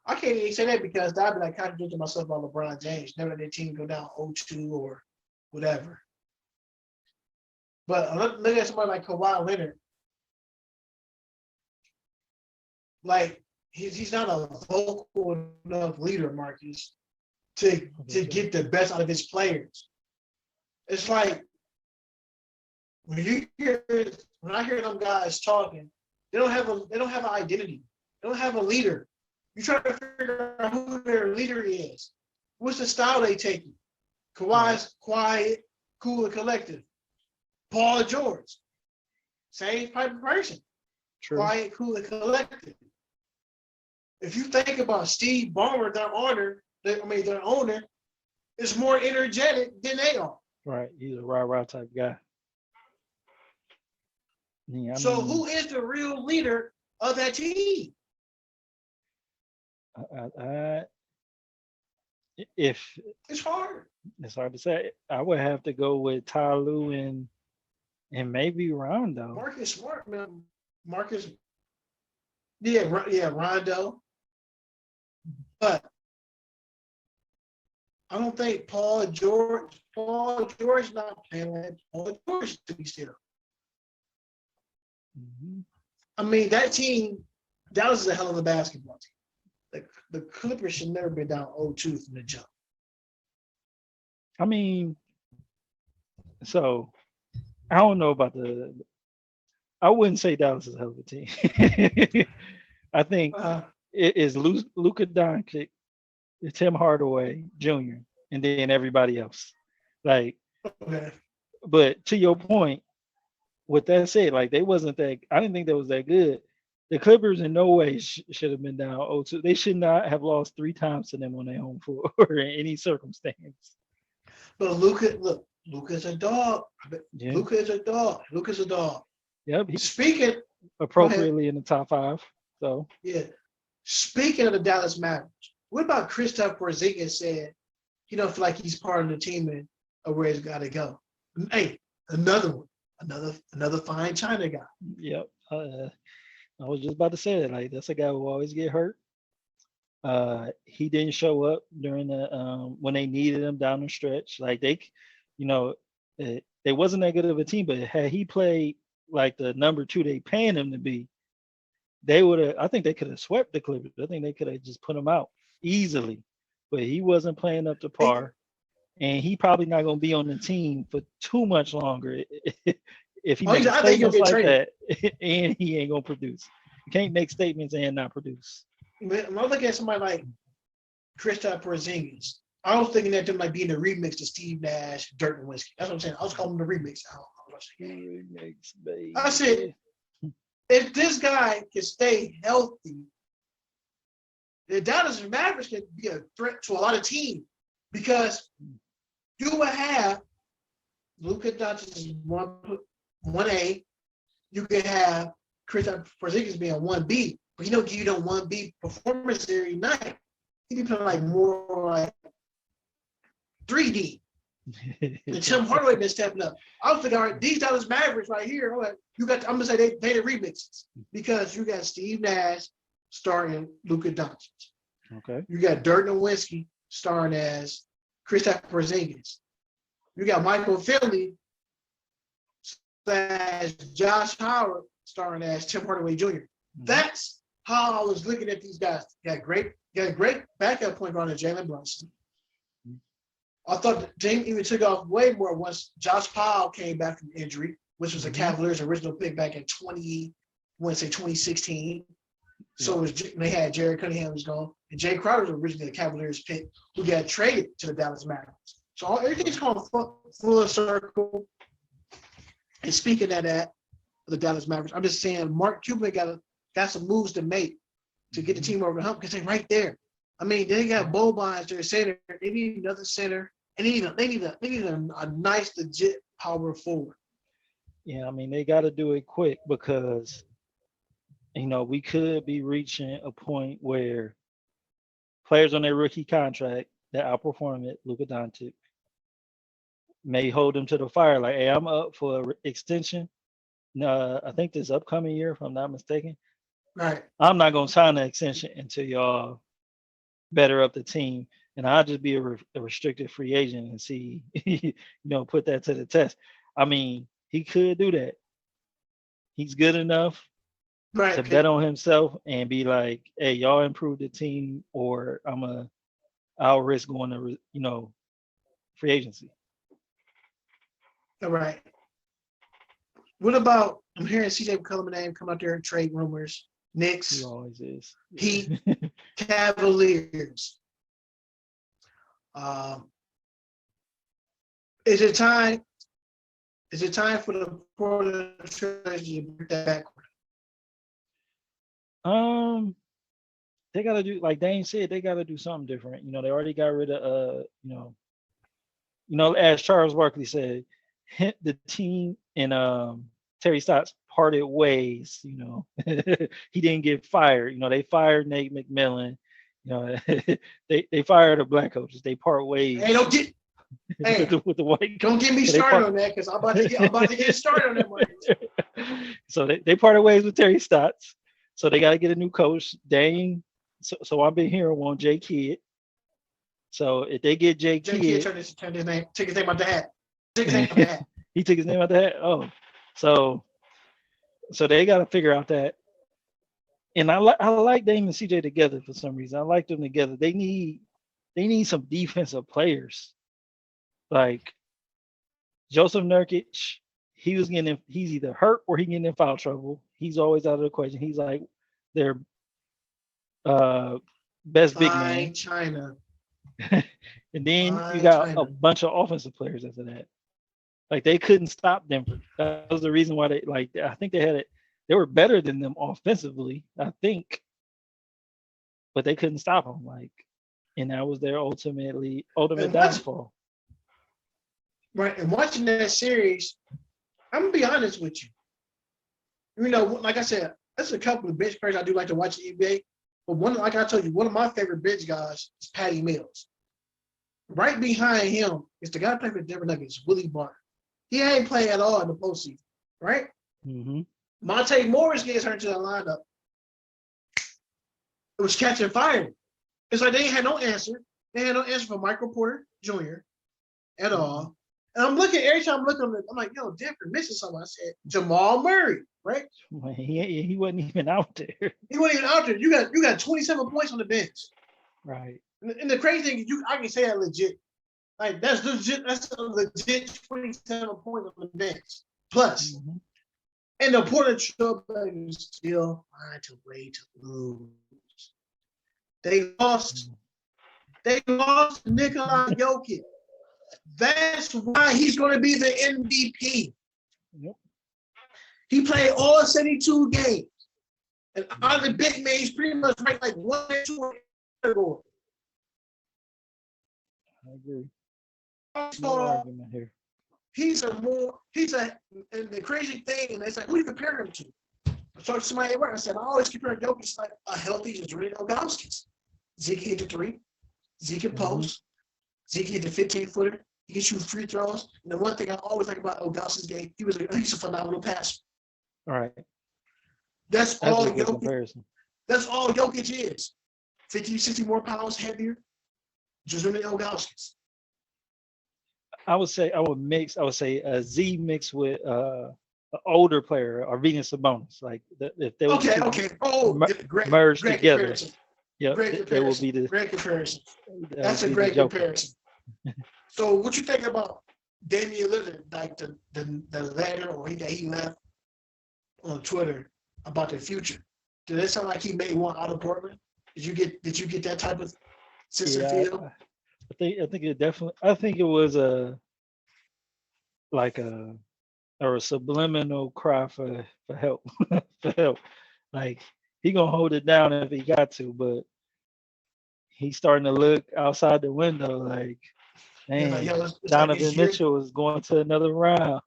I can't even say that because I'd be like contradicting myself about LeBron James. Never let their team go down 0-2 or whatever. But look at somebody like Kawhi Leonard. Like he's not a vocal enough leader, Marcus, to get the best out of his players. It's like when I hear them guys talking, they don't have an identity. They don't have a leader. You try to figure out who their leader is. What's the style they taking? Kawhi's quiet, cool, and collective. Paul George, same type of person. True. Quiet, cool, and collective. If you think about Steve Ballmer, their owner, is more energetic than they are. Right, he's a rah-rah type guy. Yeah, who is the real leader of that team? If it's hard to say. I would have to go with Ty Lue and maybe Rondo. Marcus Smart, man. Marcus, Rondo. But I don't think Paul George not playing like Paul George to be still. Mm-hmm. I mean, that team, Dallas is a hell of a basketball team. The Clippers should never been down 0-2 from the jump. I mean, so I don't know about I wouldn't say Dallas is a hell of a team. I think it is Luka Doncic, Tim Hardaway Jr., and then everybody else. Like, okay. But to your point, with that said, like they wasn't that. I didn't think that was that good. The Clippers in no way should have been down 0-2. They should not have lost 3 times to them on their home floor in any circumstance. But Luka's a dog. Yeah. Luka's a dog. Yep. Speaking appropriately in the top 5. So yeah. Speaking of the Dallas Mavericks, what about Kristaps Porzingis said he don't feel like he's part of the team and where he's got to go? Hey, another one, another fine China guy. Yep. I was just about to say that. Like that's a guy who always get hurt. He didn't show up during the when they needed him down the stretch. Like they wasn't that good of a team, but had he played like the number 2 they paying him to be, they would have. I think they could have swept the Clippers. I think they could have just put him out easily. But he wasn't playing up to par, and he probably not going to be on the team for too much longer. If he makes statements like that, and he ain't gonna produce, you can't make statements and not produce. When I look at somebody like Kristaps Porzingis, I was thinking that them like being a remix to Steve Nash, Dirt and Whiskey. That's what I'm saying. I was calling them the remix. Remix, baby. I said, if this guy can stay healthy, the Dallas Mavericks can be a threat to a lot of teams because you will have Luka Doncic 1A. You could have Kristaps Porzingis being 1B, but he don't give you no 1B performance every night. He be playing like more like 3D. And Tim Hardaway been stepping up. I was thinking, all right, these Dallas Mavericks right here, I'm gonna say they the remixes because you got Steve Nash starring Luka Doncic. Okay. You got Dirk Nowitzki starring as Kristaps Porzingis. You got Michael Finley / Josh Howard starring as Tim Hardaway Jr. Mm-hmm. That's how I was looking at these guys. You got a great backup point guard in Jalen Brunson. I thought James even took off way more once Josh Powell came back from injury, which was a Cavaliers' original pick back in 2016. So it was, they had Jared Cunningham was gone, and Jay Crowder was originally the Cavaliers' pick who got traded to the Dallas Mavericks. So everything's going full circle. And speaking of that, the Dallas Mavericks, I'm just saying Mark Cuban got some moves to make to get the team over the hump because they're right there. I mean, they got Boban as their center. They need another center, and they need a nice, legit power forward. Yeah, I mean, they got to do it quick because, we could be reaching a point where players on their rookie contract that outperform it, Luka Doncic, may hold them to the fire. Like, hey, I'm up for an extension. I think this upcoming year, if I'm not mistaken. Right. I'm not going to sign an extension until y'all better up the team, and I'll just be a restricted free agent and see, put that to the test. I mean, he could do that. He's good enough to bet on himself and be like, hey, y'all improve the team, or I'll risk going to, free agency. All right. What about, I'm hearing CJ McCollum's name come out there and trade rumors. Knicks. He always is. Heat. Cavaliers. Is it time for the Portland Trailblazers to break that backward? They gotta do, like Dane said, they gotta do something different. They already got rid of as Charles Barkley said, the team and Terry Stotts parted ways. He didn't get fired. They fired Nate McMillan. They fired the black coaches. They part ways. Hey, don't get with the white. Don't get me started on that because I'm about to get started on that one. So they parted ways with Terry Stotts. So they got to get a new coach. Dane. So I've been hearing one Jay Kidd. So if they get Jay Kidd, turn his name. Take his name out the hat. Take his name out the hat. He took his name out the hat. Oh, so they got to figure out that. And I like Dame and CJ together for some reason. I like them together. They need some defensive players. Like Joseph Nurkic, he's either hurt or he getting in foul trouble. He's always out of the question. He's like their best big man. China. And then you got a bunch of offensive players after that. Like they couldn't stop Denver. That was the reason why I think they had it. They were better than them offensively, I think, but they couldn't stop them. And that was their ultimate downfall. Right, and watching that series, I'm gonna be honest with you. Like I said, there's a couple of bench players I do like to watch the NBA. But like I told you, one of my favorite bench guys is Patty Mills. Right behind him is the guy playing for Denver Nuggets, Willie Barton. He ain't playing at all in the postseason, right? Mm-hmm. Monte Morris gets hurt to the lineup. It was catching fire. It's like they ain't had no answer. They had no answer for Michael Porter Jr. at all. And I'm looking, every time I'm looking at it, I'm like, Denver missing something. I said, Jamal Murray, right? Well, he wasn't even out there. He wasn't even out there. You got 27 points on the bench. Right. And the crazy thing is I can say that legit. Like that's legit. That's a legit 27 points on the bench. Plus. Mm-hmm. And the Portland Trailblazers still find a way to lose. They lost Nikola Jokic. That's why he's going to be the MVP. Yep. He played all 72 games. And out of the big man, he's pretty much ranked like 1 or 2 category. I agree. No So, argument here. and the crazy thing, and it's like, who you compare him to? I talked to somebody at work. I said, I always compare Jokic like a healthy Adrian Ilgauskas. Zeke hit the three, Zeke can post, Zeke hit the 15-footer, he can shoot free throws. And the one thing I always like about Ilgauskas' game, he's a phenomenal passer. All right. That's all Jokic. Comparison. That's all Jokic is. 50, 60 more pounds heavier. Adrian Ilgauskas. I would say a Z mixed with an older player or Venus Sabonis. Like if they would merge together. Yeah, they will be the great comparison. That's a great comparison. So what you think about Damian Lillard, like the letter or he left on Twitter about the future? Did it sound like he may want out of Portland? Did you get that type of sense of feel? I think it was a subliminal cry for help. For help. Like he gonna hold it down if he got to, but he's starting to look outside the window like, man, Donovan Mitchell is going to another round.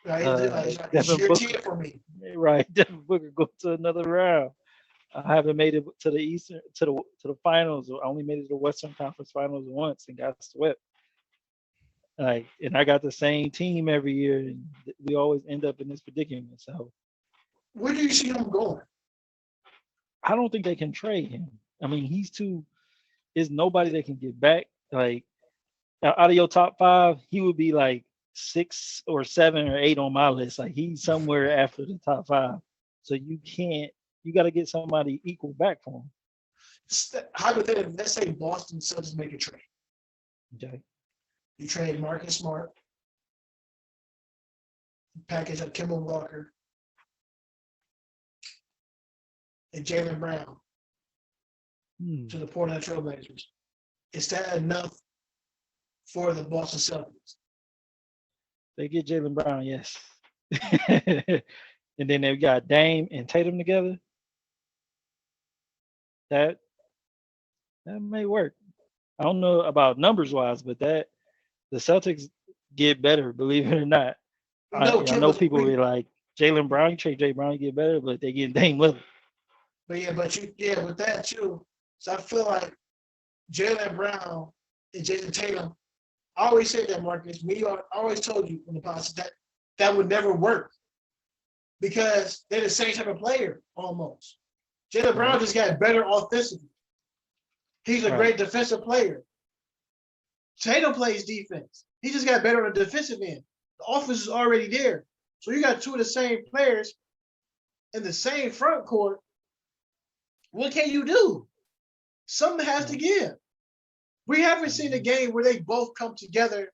Right, Devin Booker for me. Right, Devin Booker going to another round. I haven't made it to the finals. I only made it to the Western Conference Finals once and got swept. Like, and I got the same team every year, and we always end up in this predicament. So, where do you see him going? I don't think they can trade him. I mean, there's nobody that can get back. Like, out of your top 5, he would be like 6 or 7 or 8 on my list. Like, he's somewhere after the top 5. So you got to get somebody equal back for him. Hypothetically, let's say Boston Celtics make a trade. Okay. You trade Marcus Smart, package up Kemba Walker, and Jaylen Brown to the Portland Trailblazers. Is that enough for the Boston Celtics? They get Jaylen Brown, yes. And then they've got Dame and Tatum together. That may work. I don't know about numbers wise, but the Celtics get better, believe it or not. I know people will be like, Jaylen Brown, you trade Jay Brown, you get better, but they get Dame Lillard. With that too. So I feel like Jaylen Brown and Jason Tatum, I always say that, Marcus. I always told you in the past that would never work because they're the same type of player almost. Jaylen Brown just got better offensively. He's a great defensive player. Tatum plays defense. He just got better on the defensive end. The offense is already there. So you got two of the same players in the same front court. What can you do? Something has to give. We haven't seen a game where they both come together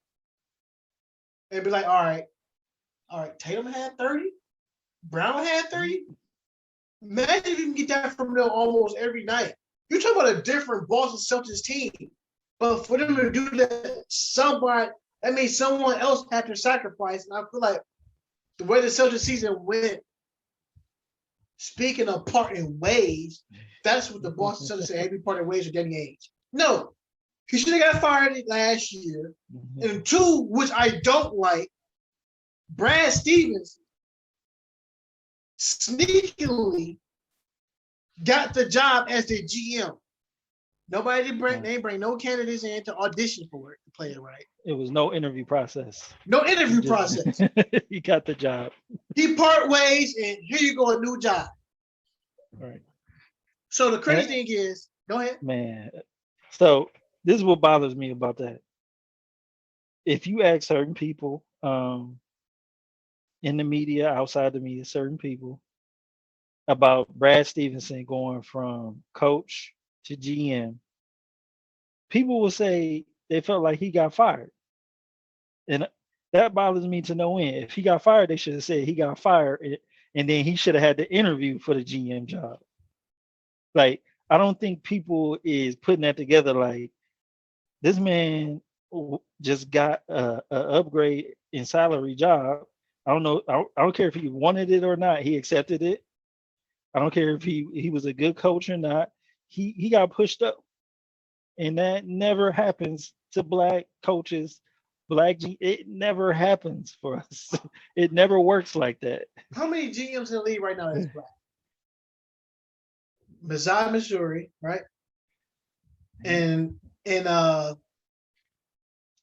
and be like, all right, Tatum had 30, Brown had 30. Imagine if you can get that from them almost every night. You're talking about a different Boston Celtics team. But for them to do that, that means someone else had to sacrifice. And I feel like the way the Celtics season went, speaking of parting ways, that's what the Boston Celtics say, hey, we parted ways with Danny Ainge. No. He should have got fired last year. Mm-hmm. And 2, which I don't like, Brad Stevens sneakily got the job as the GM. Nobody didn't bring no candidates in to audition for it to play it right. It was no interview process. No interview process. He got the job. He part ways, and here you go, a new job. Right. So the crazy thing is, go ahead. Man. So this is what bothers me about that. If you ask certain people in the media, outside the media, certain people about Brad Stevenson going from coach to GM, people will say they felt like he got fired. And that bothers me to no end. If he got fired, they should have said he got fired, and then he should have had the interview for the GM job. Like, I don't think people is putting that together like, this man just got a upgrade in salary job. I don't know. I don't care if he wanted it or not. He accepted it. I don't care if he was a good coach or not. He got pushed up And that never happens to black coaches, it never happens for us. It never works like that. How many GMs in the league right now is black? Mazai Missouri, right? And the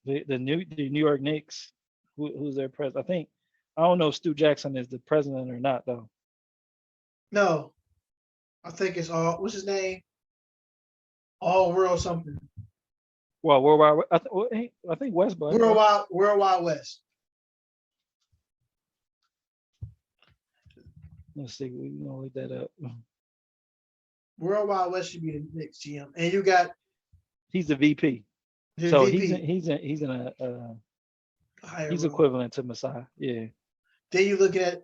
New York Knicks, who's their president? I don't know if Stu Jackson is the president or not though. No, I think it's what's his name? All World something. Well, worldwide. I think Westbrook. Worldwide West. Let's see. We're gonna look that up. Worldwide West should be the next GM, and you got. He's the VP. So VP. He's equivalent to Masai. Yeah. Then you look at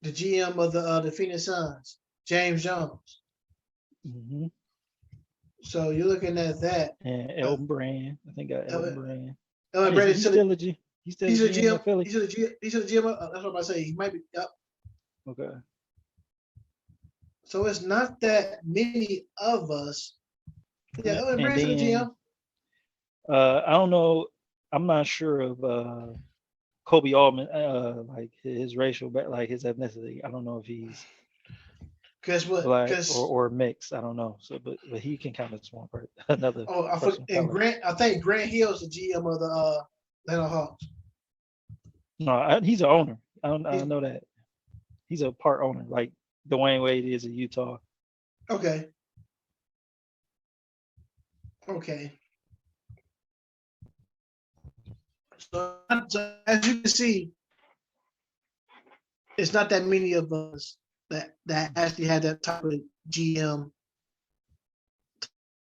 the GM of the Phoenix Suns, James Jones. Mm-hmm. So you're looking at that. And Elton Brand. I think Elton Brand. Elton Brand is still a GM. He's a GM. He's a GM. That's what I'm about to say. He might be. Yep. Okay. So it's not that many of us. Yeah, Elton Brand's a GM. I don't know. I'm not sure of Kobe Altman, like his racial, like his ethnicity. I don't know if he's black or mixed. I don't know. So, but he can count as one part. Another. Oh, I think Grant Hill's the GM of the Atlanta Hawks. No, he's an owner. I know that. He's a part owner, like Dwayne Wade is in Utah. Okay. So as you can see, it's not that many of us that actually had that type of GM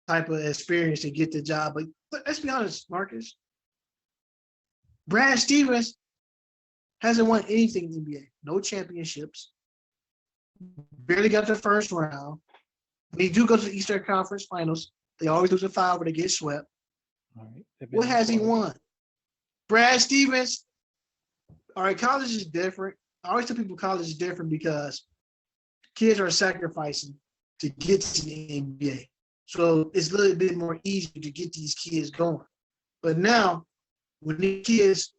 type of experience to get the job. But let's be honest, Marcus. Brad Stevens hasn't won anything in the NBA. No championships. Barely got to the first round. When you do go to the Eastern Conference Finals, they always lose a foul, but they get swept. All right. What has he won? Brad Stevens. All right, college is different. I always tell people college is different because kids are sacrificing to get to the NBA. So it's a little bit more easy to get these kids going. But now, when the kids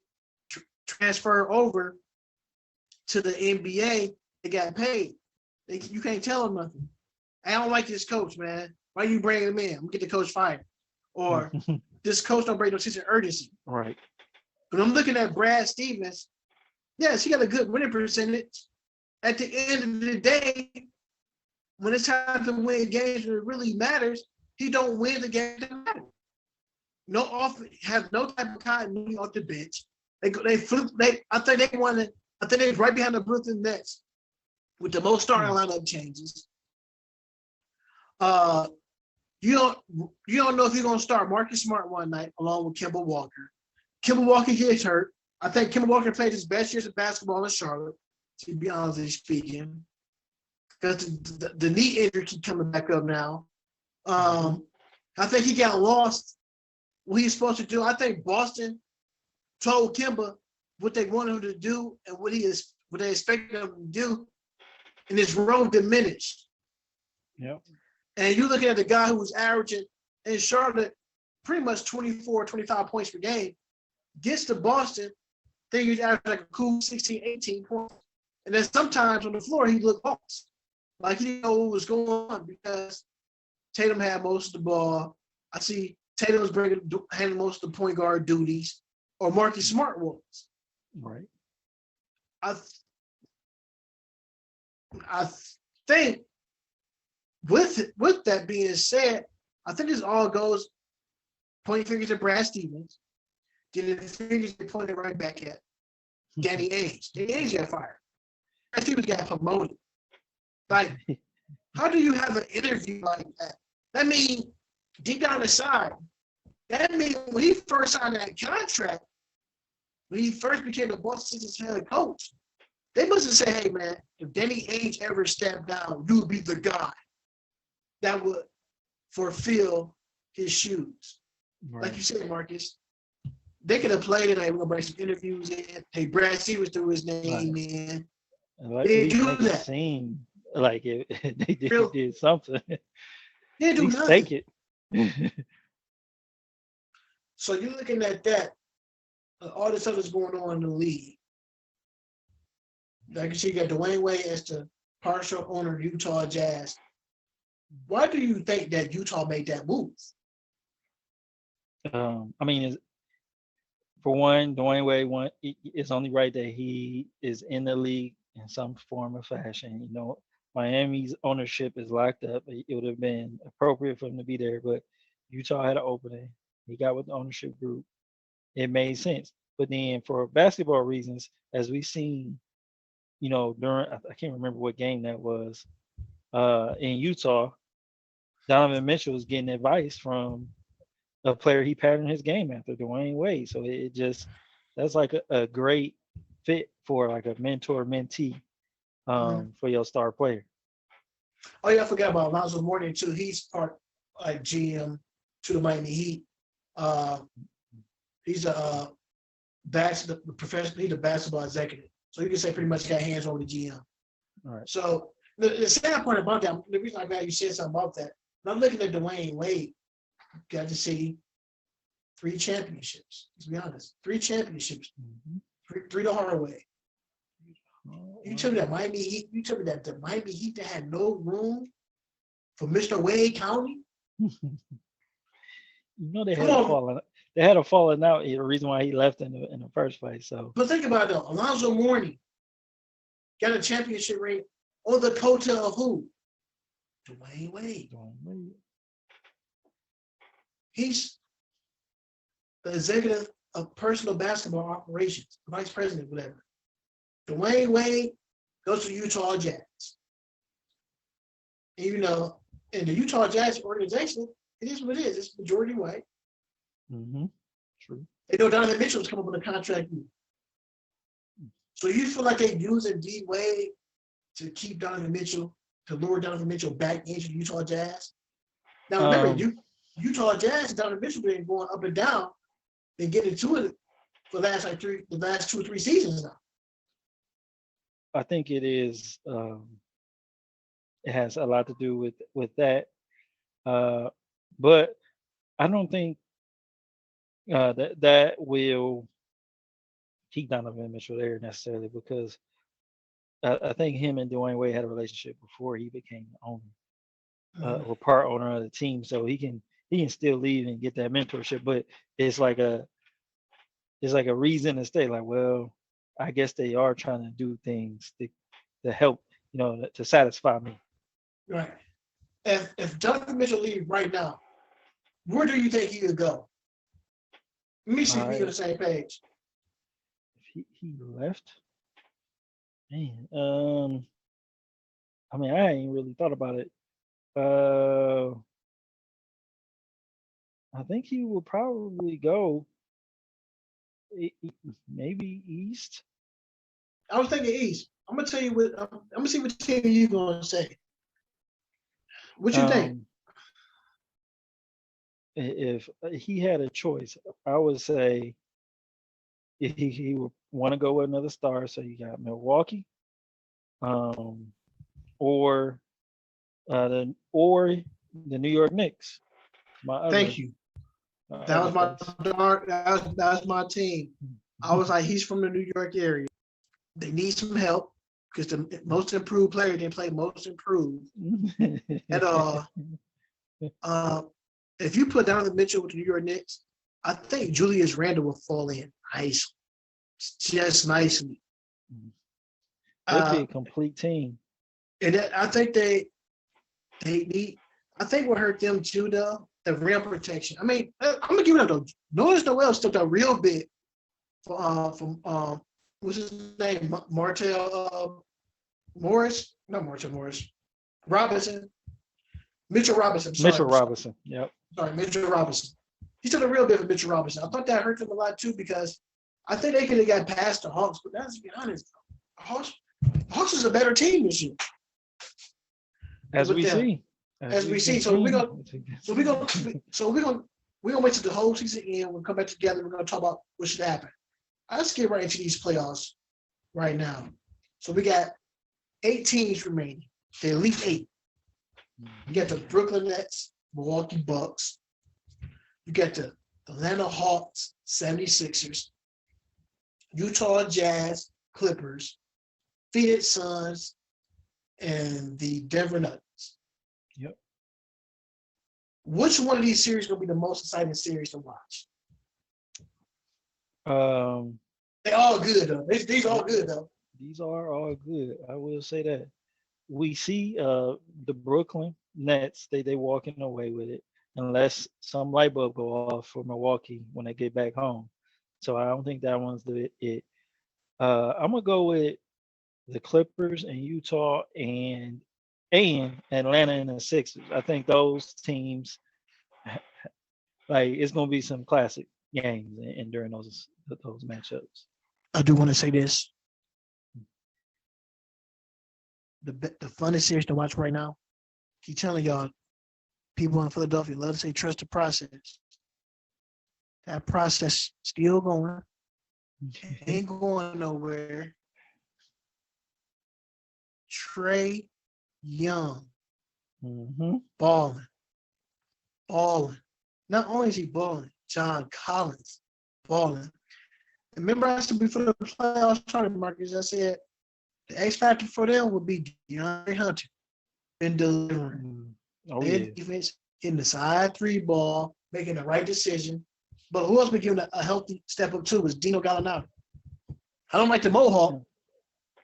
transfer over to the NBA, they got paid. You can't tell them nothing. I don't like this coach, man. Why are you bringing him in? I'm gonna get the coach fired. Or this coach don't bring no sense of urgency. Right. But I'm looking at Brad Stevens. Yes, he got a good winning percentage. At the end of the day, when it's time to win games when it really matters, he don't win the game that matter. Have no type of continuity off the bench. They flip. I think they right behind the Brooklyn Nets with the most starting lineup changes. You don't know if you're gonna start Marcus Smart one night along with Kemba Walker. Kemba Walker gets hurt. I think Kemba Walker played his best years of basketball in Charlotte, to be honestly speaking, because the knee injury keep coming back up now. I think he got lost what he's supposed to do. I think Boston told Kemba what they wanted him to do and what they expected him to do, and his role diminished. Yep. And you looking at the guy who was averaging in Charlotte pretty much 24, 25 points per game, gets to Boston, then he's averaging like a cool 16, 18 points. And then sometimes on the floor, he looked lost. Like he didn't know what was going on because Tatum had most of the ball. I see Tatum was handling most of the point guard duties, or Marcus Smart was. Right. I think with that being said, I think this all goes pointing fingers at Brad Stevens. Then the fingers get pointed right back at Danny Ainge. Danny Ainge got fired. Brad Stevens got promoted. Like, how do you have an interview like that? That means deep down inside, that means when he first signed that contract, when he first became the Boston Celtics head coach, they must have said, hey, man, if Danny Ainge ever stepped down, you would be the guy that would fulfill his shoes. Right. Like you said, Marcus, they could have played it. Like, we're going to bring some interviews in. Hey, Brad Stevens threw his name in. Like, they didn't do that. Seem like they did something. They didn't do nothing. Take it. So you're looking at that, all this stuff that's going on in the league. Like you see, you got Dwayne Wade as the partial owner of Utah Jazz. Why do you think that Utah made that move? I mean, for one, Dwayne Wade, it's only right that he is in the league in some form or fashion. You know, Miami's ownership is locked up. It would have been appropriate for him to be there, but Utah had an opening. He got with the ownership group. It made sense. But then for basketball reasons, as we've seen, you know, during I can't remember what game that was, in Utah, Donovan Mitchell was getting advice from a player he patterned his game after, Dwayne Wade. So that's like a great fit for like a mentor mentee for your star player. Oh yeah, I forgot about Alonzo Mourning too. He's part like GM to the Miami Heat. He's a professional. He's a basketball executive, so you can say pretty much got hands on the GM. All right. So the sad part about that, the reason I'm glad you said something about that, when I'm looking at Dwayne Wade, got to see 3 championships. Let's be honest, 3 championships, three the hard way. You tell me that Miami Heat, you tell me that the Miami Heat that had no room for Mr. Wade County. You know they had a falling out. The reason why he left in the first place. So, but think about it though. Alonzo Mourning got a championship ring on the coattail of who? Dwayne Wade. He's the executive of personal basketball operations, vice president, whatever. Dwayne Wade goes to Utah Jazz. And, you know, in the Utah Jazz organization, it is what it is. It's majority white. True. They know Donovan Mitchell's coming up with a contract. So you feel like they're using D Wade to keep Donovan Mitchell, to lure Donovan Mitchell back into the Utah Jazz? Now remember, Utah Jazz and Donovan Mitchell been going up and down and getting to it for the last 2 or 3 seasons now. I think it is. It has a lot to do with that, but I don't think that will keep Donovan Mitchell there necessarily, because I think him and Dwayne Wade had a relationship before he became the owner, or part owner of the team, so he can still leave and get that mentorship. But it's like a reason to stay. Like, well, I guess they are trying to do things to help, you know, to satisfy me. Right. If Donovan Mitchell leaves right now, where do you think he would go? Let me see if we're on the same page. If he left, man. I mean, I ain't really thought about it. I think he would probably go maybe East. I was thinking East. I'm gonna tell you what. I'm gonna see what team you're gonna say. What you think? If he had a choice, I would say he would want to go with another star. So you got Milwaukee, or the New York Knicks. Thank you. That was my team. I was like, he's from the New York area. They need some help because the most improved player didn't play most improved. And if you put Donovan Mitchell with the New York Knicks, I think Julius Randle will fall in just nicely. That'd be a complete team. And I think they need. I think what hurt them too, though, the rim protection. I mean, I'm gonna give it up though. Notice Noel stepped up real big from what's his name? Martell Morris? Not Martell Morris. Robinson. Mitchell Robinson. Mitchell Robinson. Yep. Sorry, Mitchell Robinson. He took a real bit for Mitchell Robinson. I thought that hurt them a lot too, because I think they could have got past the Hawks, but let's be honest, Hawks is a better team this year. As we see. So we're gonna wait till the whole season end. We'll come back together. We're gonna talk about what should happen. Let's get right into these playoffs right now. So we got 8 teams remaining. The Elite 8. You got the Brooklyn Nets, Milwaukee Bucks, You got the Atlanta Hawks, 76ers, Utah Jazz, Clippers, Phoenix Suns, and the Denver Nuggets. Yep. Which one of these series is going to be the most exciting series to watch? They all good though. These all good though. These are all good. I will say that. We see the Brooklyn Nets, they walking away with it unless some light bulb go off for Milwaukee when they get back home. So I don't think that one's it. I'm gonna go with the Clippers and Utah and Atlanta and the Sixers. I think those teams, like, it's gonna be some classic games and during those matchups. I do want to say this. The funnest series to watch right now. Keep telling y'all, people in Philadelphia love to say trust the process. That process still going. Ain't going nowhere. Trae Young. Balling. Not only is he balling, John Collins balling. Remember, I said before the playoffs started, Marcus, I said the X factor for them would be DeAndre Hunter and delivering. Defense, hitting the side 3 ball, making the right decision. But who else been giving a healthy step up too is Dino Gallinari. I don't like the Mohawk.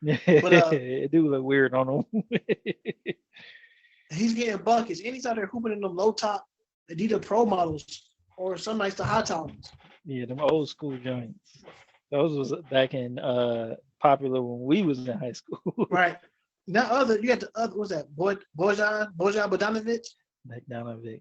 But it do look weird on him. He's getting buckets. And he's out there hooping in them low top Adidas Pro models or some nights the high tops. Yeah, them old school joints. Those was back in popular when we was in high school. Right. Now you got the other, what's that? Bojan Bogdanovic? Bogdanovic.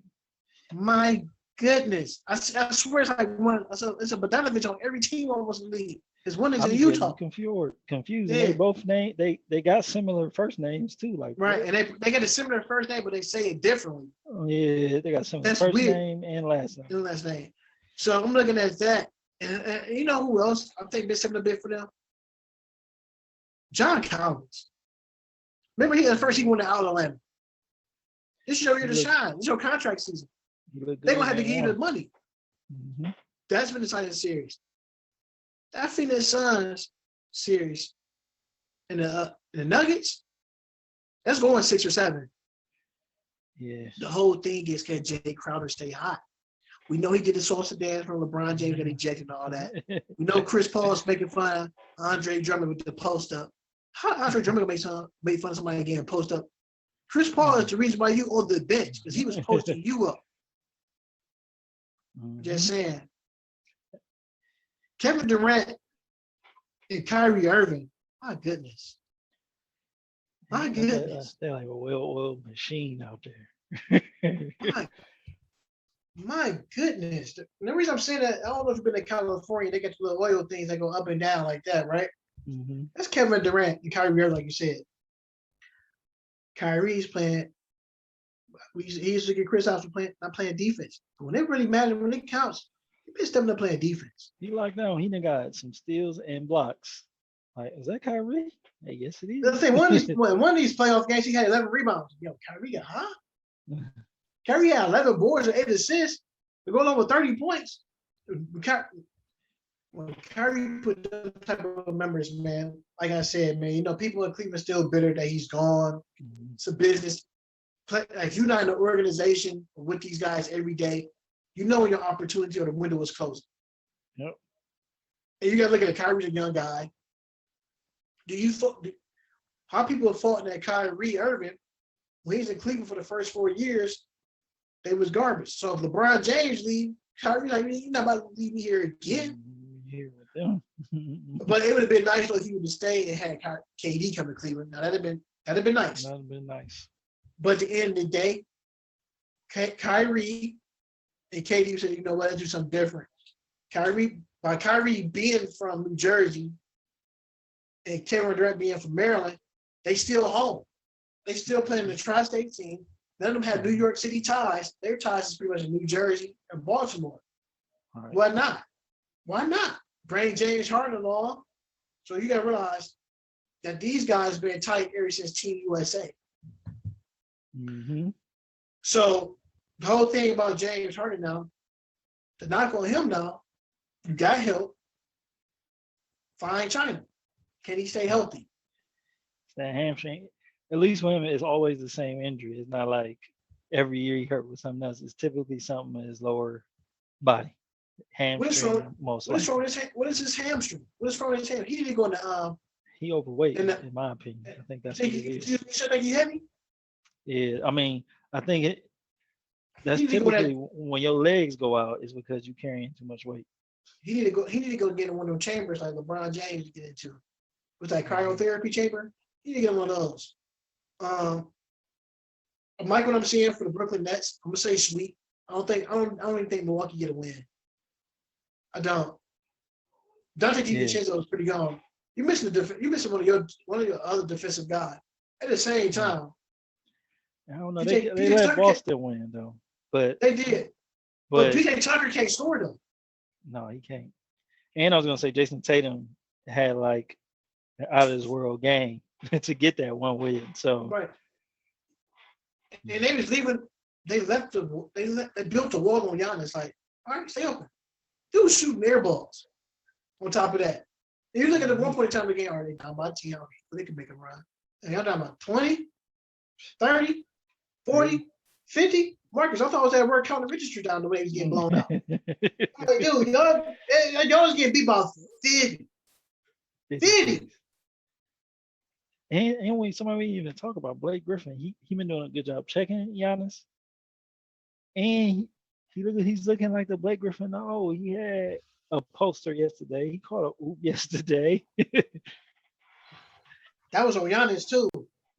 My goodness. I swear it's like one. It's a Bogdanovic on every team almost in the league. His one is in Utah. Confused. Yeah. They both they got similar first names too. Like, right, and they got a similar first name, but they say it differently. Yeah, they got similar first name and last name. So I'm looking at that. And you know who else I think been similar bit for them? John Collins. Remember he was the first he went to out of Atlanta. This is your year to shine. This is your contract season. They're going to have to give you the money. Mm-hmm. That's been the exciting series. That Phoenix Suns series and the Nuggets, that's going 6 or 7. Yeah. The whole thing is, can Jay Crowder stay hot? We know he did the salsa dance from LeBron James got ejected and all that. We know Chris Paul is making fun of Andre Drummond with the post up. How Andre Drummond made fun of somebody getting post up? Chris Paul is the reason why you on the bench because he was posting you up. Mm-hmm. Just saying. Kevin Durant and Kyrie Irving. My goodness. My goodness. They're like a well-oiled machine out there. My goodness. The reason I'm saying that, I don't know if you've been to California, they get the little oil things that go up and down like that, right? Mm-hmm. That's Kevin Durant and Kyrie Irving, like you said. Kyrie's playing. He used to get criticized for not playing defense. But when it really matters, when it counts, he been stepping up playing defense. He locked down. He done got some steals and blocks. Like, is that Kyrie? Hey, yes, it is. The thing, one of these playoff games, he had 11 rebounds. Yo, Kyrie got Kyrie had 11 boards and 8 assists. They're going on with 30 points. When Kyrie put those type of numbers, man, like I said, man, you know, people in Cleveland still bitter that he's gone. Mm-hmm. It's a business. Like, you're not in an organization with these guys every day, you know when your opportunity or the window is closing. Yep. And you got to look at Kyrie's a young guy. How people have fought that Kyrie Irving, when he's in Cleveland for the first 4 years, they was garbage. So if LeBron James leave, Kyrie like, you're not about to leave me here again. Here with them. But it would have been nice if he would have stayed and had KD come to Cleveland. Now that'd have been nice. That'd have been nice. But at the end of the day, Kyrie and KD said, you know what, let's do something different. Kyrie being from New Jersey and Kevin Durant being from Maryland, they still home. They still playing the tri-state team. None of them have New York City ties. Their ties is pretty much in New Jersey and Baltimore. Right. Why not? Why not? Bring James Harden along. So you got to realize that these guys have been tight ever since Team USA. Mm-hmm. So the whole thing about James Harden now, The knock on him now, you got help. Fine China. Can he stay healthy? That hamstring, at least with him, it's always the same injury. It's not like every year he hurt with something else. It's typically something in his lower body. What is Hamstring, wrong? most What is wrong likely. with his? What is his hamstring? What is wrong with his hamstring? He need to go in the He overweight, in the. in my opinion. I think that's You what it is. you think he heavy? Yeah, I mean, I think that's He need to go typically that. when your legs go out is because you're carrying too much weight. He need to go. He need to go get in one of them chambers like LeBron James get into. With that cryotherapy chamber, he need to get in one of those. Mike, what I'm seeing for the Brooklyn Nets, I'm gonna say sweep. I don't even think Milwaukee get a win. I don't. Dante DiVincenzo was pretty gone. You missing one of your other defensive guys. At the same time, I don't know. PJ They let Tucker Boston win though, but they did. But but PJ Tucker can't score though. no, he can't. And I was gonna say Jason Tatum had like an out of this world game to get that one win. So Right. And they was leaving. They built a wall on Giannis. Like, all right, stay open. Dude shooting air balls. On top of that, and you look at the 1 point time of the game. Are they down by 10? They can make a run. And y'all down by 20, 30, 40, 50. Marcus, I thought I was at work counting the registry down the way he was getting blown out. I'm like, dude, y'all was getting beat by 50. 50. And when somebody even talk about Blake Griffin, he been doing a good job checking Giannis. And he's looking like the Blake Griffin. Oh, he had a poster yesterday. He caught a oop yesterday. That was on Giannis too.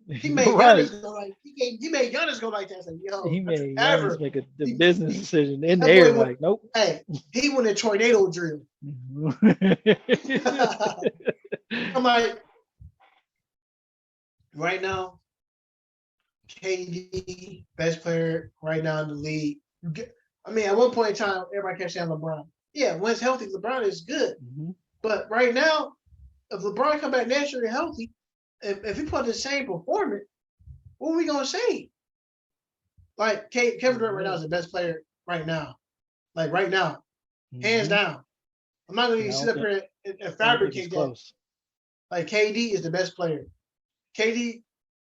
He made Right. Giannis go like he made Giannis go like that. Like, yo, He made ever. Giannis make the business decision in That there. boy Like, nope. Hey, he went a tornado drill. I'm like, right now, KD, best player right now in the league. I mean, at one point in time, everybody kept saying LeBron. Yeah, when it's healthy, LeBron is good. Mhm. But right now, if LeBron come back next year healthy, if he put the same performance, what are we gonna say? Like Kevin Durant right now is the best player right now. Like right now, hands Mhm. down. I'm not gonna Yeah, sit up here and I don't think it's fabricate that. close. Like KD is the best player. KD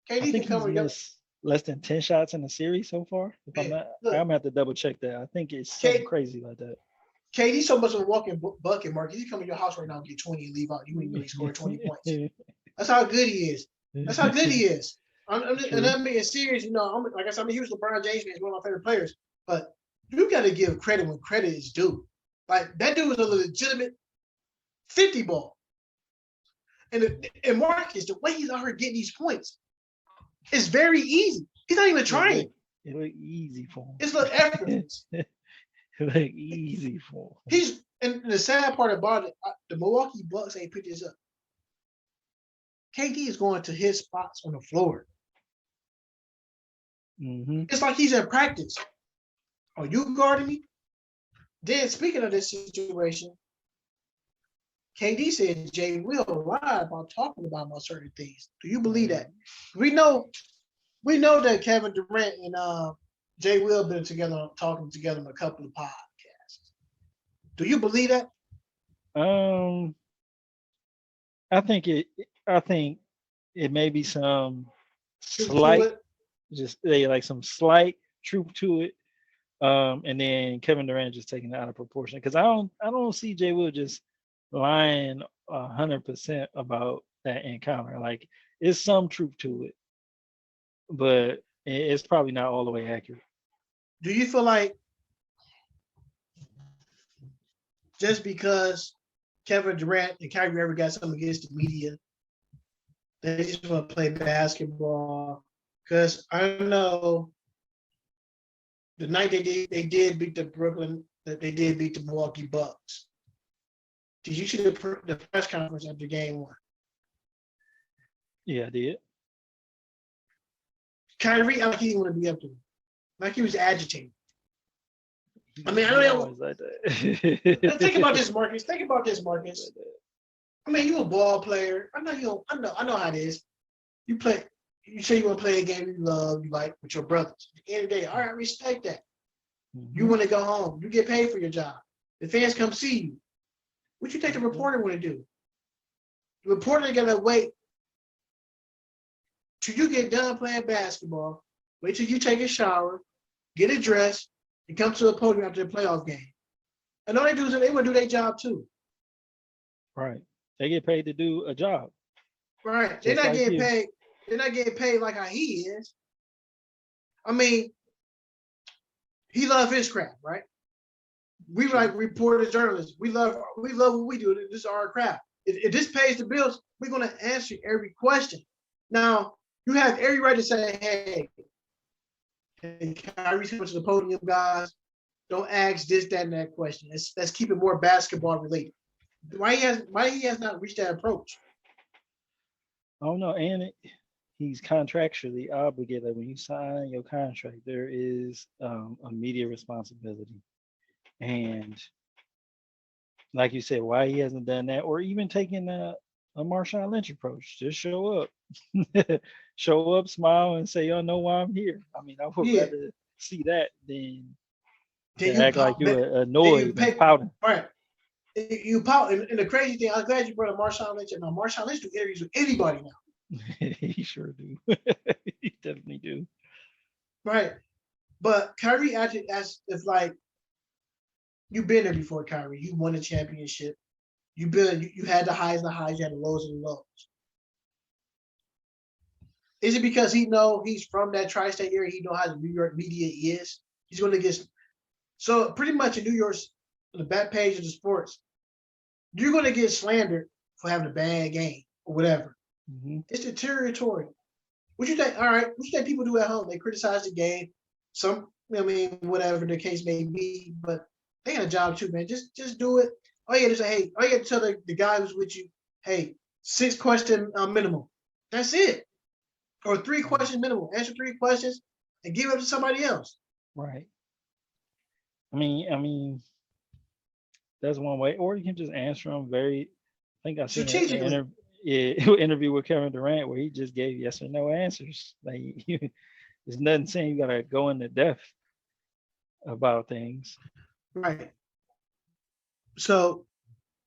I can think come he's and go. missed less than 10 shots in the series so far. If I'm Man, not, look. I'm gonna have to double check that. I think it's something crazy like that. KD so much of a walking bucket, Marcus. He come to your house right now and get 20 and leave out. You ain't really score 20 points. That's how good he is. That's how good he is. And I'm being serious. You know, like I said, I'm a huge LeBron James fan. He's one of my favorite players. But you got to give credit when credit is due. Like that dude was a legitimate 50 ball. And Marcus, the way he's out here getting these points is very easy. He's not even trying. It look easy for him. It's look effortless. It look easy for him. And the sad part about it, the Milwaukee Bucks ain't picked this up. KD is going to his spots on the floor. Mm-hmm. It's like he's in practice. Are you guarding me? Then speaking of this situation, KD said Jay Will lied about talking about certain things. Do you believe that? We know that Kevin Durant and Jay Will been together talking together on a couple of podcasts. Do you believe that? I think it may be some slight, some slight truth to it. And then Kevin Durant just taking it out of proportion because I don't see Jay Will just lying 100% about that encounter. Like it's some truth to it, but it's probably not all the way accurate. Do you feel like just because Kevin Durant and Kyrie Irving got something against the media, they just want to play basketball? Because I know the night they did beat the Milwaukee Bucks. Did you see the press conference after game one? Yeah, I did. Kyrie, like he didn't want to be up there. Like he was agitated. I mean, I know that. Like that. Think about this, Marcus. I mean, you a ball player. I know you don't. I know how it is. You play. You say you want to play a game you love, you like with your brothers. At the end of the day, all right, respect that. You want to go home. You get paid for your job. The fans come see you. What you think the reporter want to do? The reporter gotta wait till you get done playing basketball. Wait till you take a shower, get a dress, and come to the podium after the playoff game. And all they do is they want to do their job too. Right. They get paid to do a job. Right. They're not getting paid. They're not getting paid like how he is. I mean, he loves his craft, right? We like reporters, journalists. We love what we do. This is our craft. If this pays the bills, we're gonna answer every question. Now, you have every right to say, hey, Kyrie's coming to the podium, guys. Don't ask this, that, and that question. Let's keep it more basketball related. Why he has not reached that approach? I don't know, and he's contractually obligated. When you sign your contract, there is a media responsibility, and like you said, why he hasn't done that, or even taking a Marshawn Lynch approach. Just show up, show up, smile, and say, "Y'all know why I'm here." I mean, I would rather see that than act like you're annoyed and pouting. Right. You pout, and the crazy thing, I'm glad you brought up Marshawn Lynch. Now, Marshawn Lynch do interviews with anybody now. He sure do. He definitely do. Right. But Kyrie acted as if like you've been there before, Kyrie. You won a championship. You had the highs and the highs, you had the lows and the lows. Is it because he know he's from that tri-state area, he know how the New York media is? He's gonna get so pretty much in New York's on the back page of the sports, you're gonna get slandered for having a bad game or whatever. Mm-hmm. It's the territory. What you think? All right, what you think people do at home? They criticize the game. Whatever the case may be, but they got a job too, man. Just do it. All you got to say, hey, all you got to tell the guy who's with you, hey, 6-question minimum. That's it. Or 3-question minimum. Answer 3 questions and give it to somebody else. Right. I mean, that's one way. Or you can just answer them very. I think I seen an interview with Kevin Durant where he just gave yes or no answers. Like there's nothing saying you gotta go into depth about things. Right. So,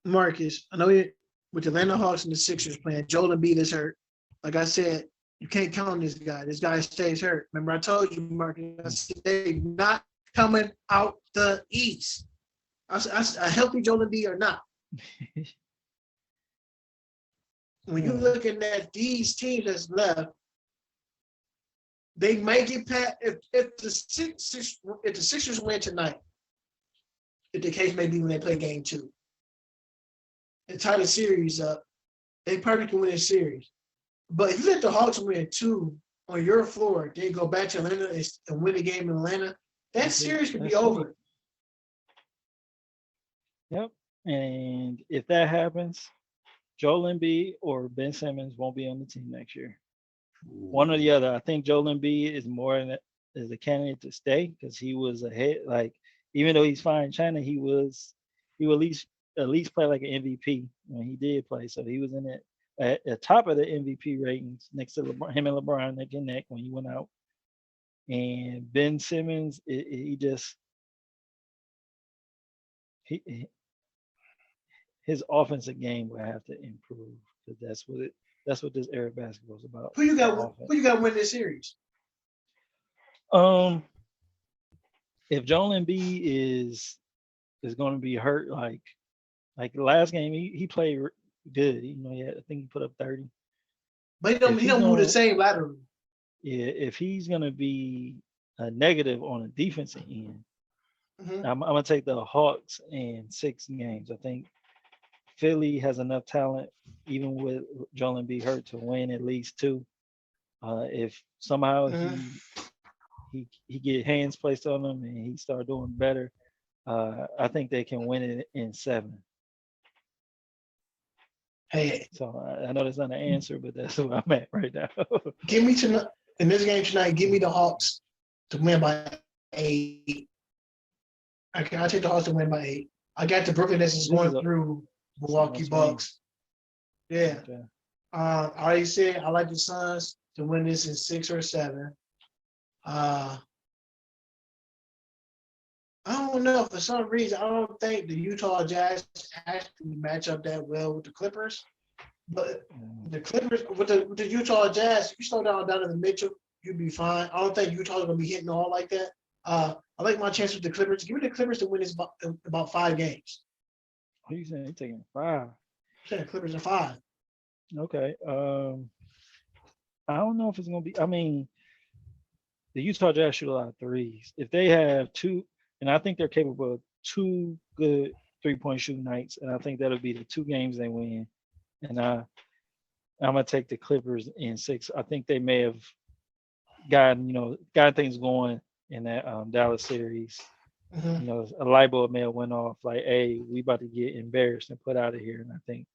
Marcus, I know with the Atlanta Hawks and the Sixers playing, Joel Embiid is hurt. Like I said, you can't count on this guy. This guy stays hurt. Remember, I told you, Marcus, I said they're not coming out the East. A healthy Joel Embiid or not. When you're looking at these teams that's left, they might get past if the Sixers win tonight. If the case may be when they play game 2 and tie the series up, they probably can win a series. But if you let the Hawks win 2 on your floor, then go back to Atlanta and win a game in Atlanta, that series could be over. Yep. And if that happens, Joel Embiid or Ben Simmons won't be on the team next year. One or the other. I think Joel Embiid is more as a candidate to stay because he was ahead. Like even though he's fine in China, he will at least play like an MVP when he did play. So he was in it at the top of the MVP ratings next to LeBron, him and LeBron neck and neck when he went out. And Ben Simmons, his offensive game will have to improve because that's what this era of basketball is about. Who you got win this series? If Joel Embiid is going to be hurt, like the last game, he played good. I think he put up 30. But he don't move the same laterally. Yeah, if he's going to be a negative on a defensive end, I'm going to take the Hawks in 6 games. I think Philly has enough talent, even with Joel Embiid hurt, to win at least 2. If somehow he get hands placed on him and he start doing better, I think they can win it in 7. Hey, so I know that's not an answer, but that's where I'm at right now. Give me tonight in this game tonight. Give me the Hawks to win by 8. I'll take the Hawks to win by 8. I got the Brooklyn Nets is going through Milwaukee Bucks. Yeah. Okay. I already said I like the Suns to win this in 6 or 7. I don't know. For some reason, I don't think the Utah Jazz actually match up that well with the Clippers. But the Clippers with the Utah Jazz, if you slow down in the Mitchell, you'll be fine. I don't think Utah's gonna be hitting all like that. I like my chance with the Clippers. Give me the Clippers to win this about 5 games. What are you saying? You're taking 5. I'm saying the Clippers are 5. Okay. I don't know if it's gonna be. I mean, the Utah Jazz shoot a lot of threes. If they have 2, and I think they're capable of 2 good 3-point shooting nights, and I think that'll be the 2 games they win. And I'm gonna take the Clippers in 6. I think they may have got things going in that Dallas series. Mm-hmm. A light bulb may have went off like, hey, we about to get embarrassed and put out of here. And I think,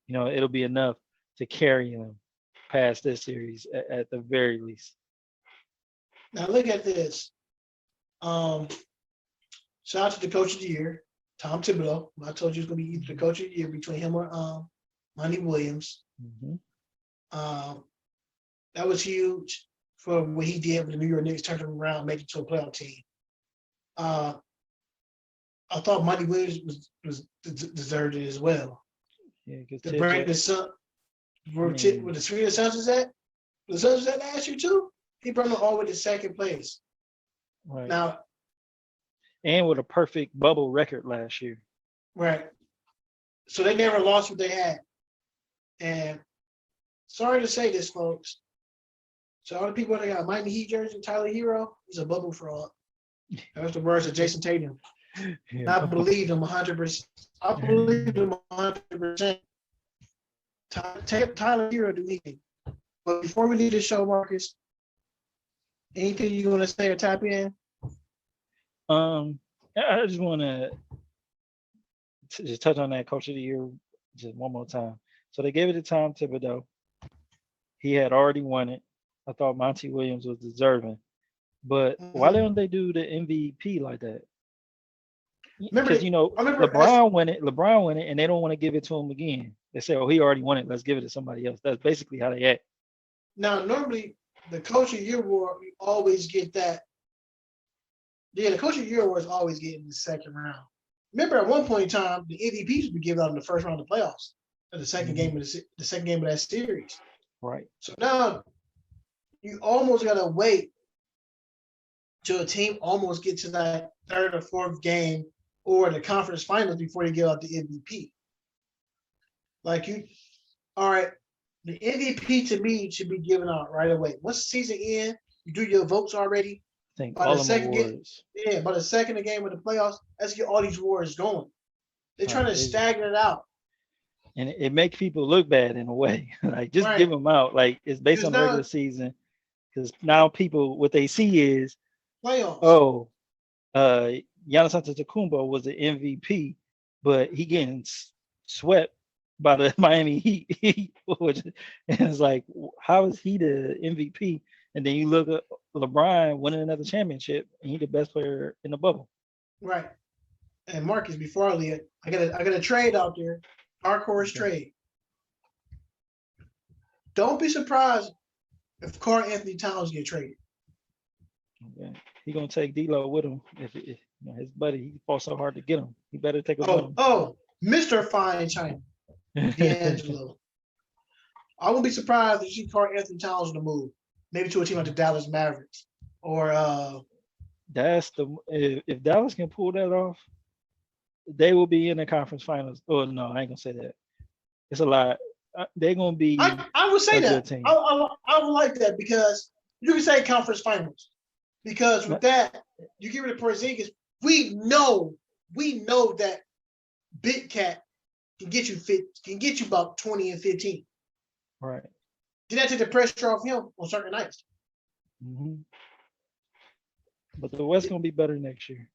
it'll be enough to carry them past this series at the very least. Now look at this. Shout out to the coach of the year, Tom Thibodeau. I told you it's gonna be either the coach of the year between him or Monty Williams. Mm-hmm. That was huge for what he did with the New York Knicks, turning them around, making it to a playoff team. I thought Monty Williams was deserved it as well. Yeah, to bring the Sun, where the Swedish Suns was at, the Suns was at last year too. He brought them all with the second place. Right. Now, and with a perfect bubble record last year. Right. So they never lost what they had. And sorry to say this, folks. So all the people that got Miami Heat jersey, Tyler Hero, he's a bubble fraud. That's the words of Jason Tatum. Yeah. I believe him 100%. I believe him 100%. Tyler Hero do anything. But before we leave the show, Marcus, anything you want to say or tap in? I just want to just touch on that coach of the year just one more time. So they gave it to Tom Thibodeau. He had already won it. I thought Monty Williams was deserving. But why don't they do the MVP like that? Because LeBron won it, and they don't want to give it to him again. They say, "Oh, he already won it. Let's give it to somebody else." That's basically how they act. Now, normally the coach of the year award, you always get that. Yeah, the coach of the year awards always get in the second round. Remember, at one point in time, the MVPs would be given out in the first round of the playoffs, or the second game of the second game of that series. Right. So now you almost gotta wait till a team almost get to that third or fourth game or the conference finals before they give out the MVP. All right, the MVP to me should be given out right away. Once the season ends, you do your votes already. I think by all the second awards. by the second game of the playoffs, let's get all these awards going. They're trying to stagger it out. And it makes people look bad in a way. Like, just give them out. Like, it's based on the regular season. Because now people, what they see is, playoffs. Oh, Giannis Antetokounmpo was the MVP, but he getting swept by the Miami Heat. And it's like, how is he the MVP? And then you look at LeBron winning another championship, and he's the best player in the bubble. Right. And Marcus, before I leave, I got a trade out there, dark horse trade. Don't be surprised if Karl Anthony Towns get traded. Okay. He's gonna take D'Lo with him. If his buddy, he fought so hard to get him, he better take him with him. Oh, Mr. Fine China, D'Angelo. I wouldn't be surprised if you see Karl Anthony Towns on the move, maybe to a team like the Dallas Mavericks, or that's if Dallas can pull that off, they will be in the conference finals. Oh no, I ain't gonna say that. It's a lot. They're gonna be. I would say that. I would like that because you can say conference finals. Because with that, you get rid of Porzingis. We know that Big Cat can get you about 20 and 15. Right. Did that take the pressure off him on certain nights? Mm-hmm. But the West gonna be better next year.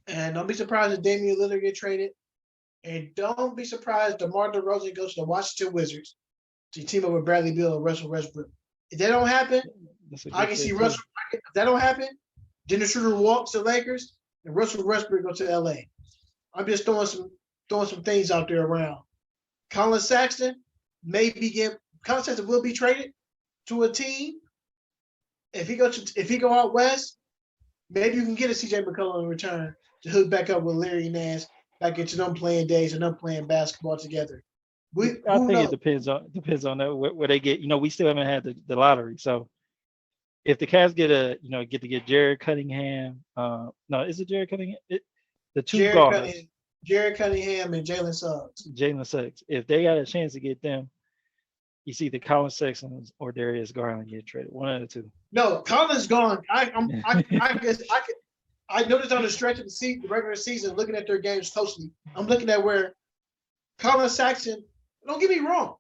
And don't be surprised if Damian Lillard get traded. And don't be surprised DeMar DeRozan goes to the Washington Wizards to team up with Bradley Beal and Russell Westbrook. If that don't happen, I can see Russell. If that don't happen, Dennis Schroeder walks to Lakers and Russell Westbrook goes to LA. I'm just throwing some things out there around. Colin Sexton will be traded to a team. If he go out west, maybe you can get a CJ McCollum in return to hook back up with Larry Nance back into them playing days and them playing basketball together. I Who think knows? it depends on that, where they get. We still haven't had the lottery, so if the Cavs get to get Jared Cunningham, no, is it Jared Cunningham? The two guards, Jared Cunningham and Jalen Suggs. Jalen Suggs. If they got a chance to get them, you see the Colin Sexton or Darius Garland get traded. One of the two. No, Colin's gone. I guess I noticed on the stretch of the regular season, looking at their games closely. I'm looking at where Colin Sexton. Don't get me wrong.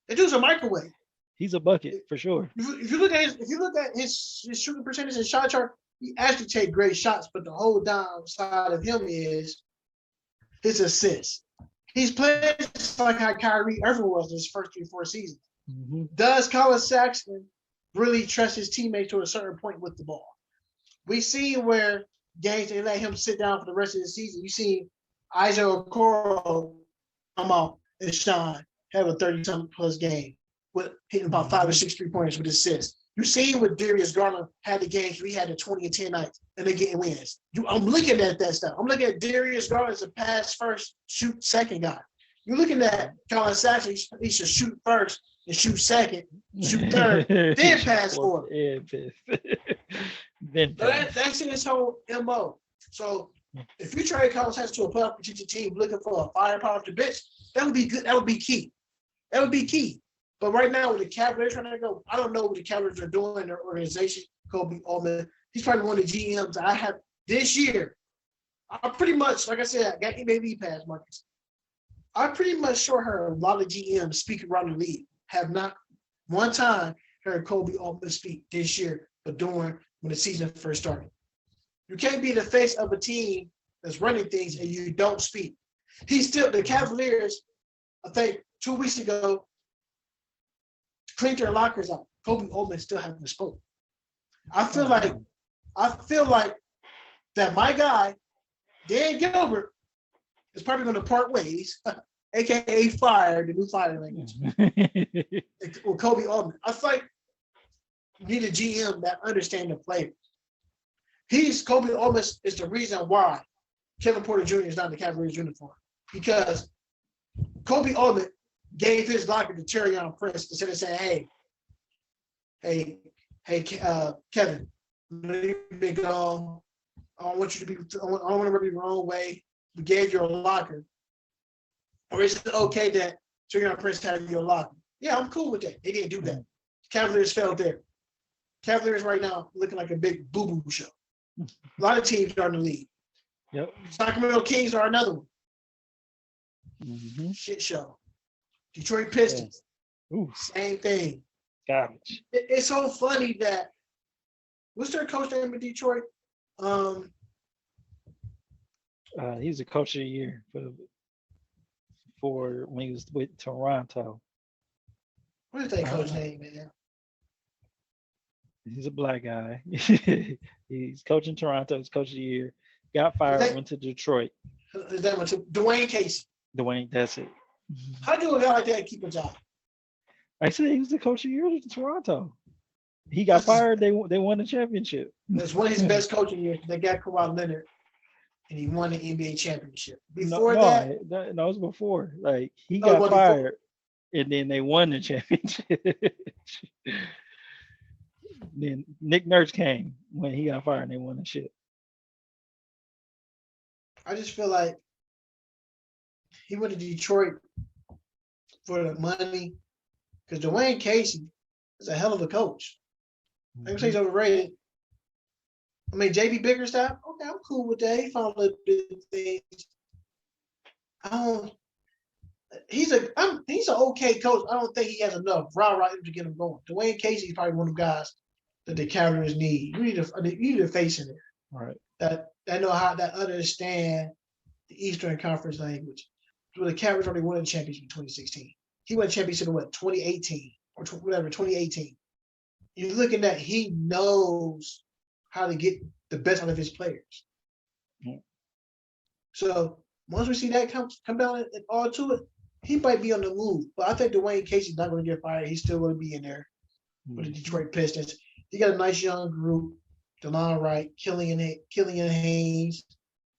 That dude's a microwave. He's a bucket for sure. If you look at his shooting percentage and shot chart, he actually takes great shots. But the whole downside of him is his assists. He's playing just like how Kyrie Irving was his first 3-4 seasons. Mm-hmm. Does Colin Sexton really trust his teammates to a certain point with the ball? We see where games they let him sit down for the rest of the season. You see Isaac Okoro come out and shine, have a 30-something plus game with hitting about 5 or 6 3-pointers with assists. You see with Darius Garland had the games we had the 20 and 10 nights and they're getting wins. I'm looking at that stuff. I'm looking at Darius Garland as a pass first, shoot second guy. You're looking at Colin Sexton, he should shoot first and shoot second, shoot third, then pass forward. That's in his whole MO. So if you trade Colin Sexton to a playoff competitive team looking for a firepower to bench, that would be good. That would be key. That would be key. But right now, with the Cavaliers trying to go, I don't know what the Cavaliers are doing in their organization. Kobe Altman, he's probably one of the GMs I have this year. I pretty much, like I said, I got MAV pass, Marcus. I pretty much sure heard a lot of GMs speak around the league have not one time heard Kobe Altman speak this year, but during when the season first started. You can't be the face of a team that's running things and you don't speak. The Cavaliers, I think 2 weeks ago, cleaned their lockers out. Kobe Altman still hasn't spoken. I feel like that my guy, Dan Gilbert, is probably going to part ways, aka fire, the new fire language, with Kobe Altman. I feel like you need a GM that understands the player. Kobe Altman is the reason why Kevin Porter Jr. is not in the Cavaliers uniform. Because Kobe Altman gave his locker to Terrion Prince instead of saying, hey, Kevin, you've been gone. I don't want you to be, I don't want to rub you the wrong way. We gave you a locker. Or is it okay that Terrion Prince had your locker? Yeah, I'm cool with that. They didn't do that. Cavaliers failed there. Cavaliers right now looking like a big boo-boo show. A lot of teams are in the league. Yep. Sacramento Kings are another one. Mm-hmm. Shit show. Detroit Pistons. Yeah. Same thing. Garbage. It's so funny that what's their coach name in Detroit? He was the coach of the year for when he was with Toronto. What is that coach name, man? He's a black guy. He's coaching Toronto. He's coach of the year. Got fired. Went to Detroit. Is that one? Dwayne Casey. Dwayne, that's it. How do a guy like that keep a job? I said he was the coach of the year in Toronto. He got fired. They won the championship. That's one of his best coaching years. They got Kawhi Leonard, and he won the NBA championship. Before that, it was before. Like he got fired, and then they won the championship. Then Nick Nurse came when he got fired, and they won the shit. I just feel like he went to Detroit for the money because Dwayne Casey is a hell of a coach. I can say he's overrated. I mean, JB Bickerstaff, okay, I'm cool with that. He found a little bit of things. He's an okay coach. I don't think he has enough rah-rah to get him going. Dwayne Casey is probably one of the guys that the Cavaliers need. You need a face in there. Right. That know how that understand the Eastern Conference language. Well, the Cavaliers already won the championship in 2016. He won the championship in 2018 or 2018. You're looking at he knows how to get the best out of his players. Mm-hmm. So once we see that come down and all to it, he might be on the move. But I think Dwayne Casey's not going to get fired. He's still going to be in there with the Detroit Pistons. He got a nice young group. DeLon Wright, Killian Haynes,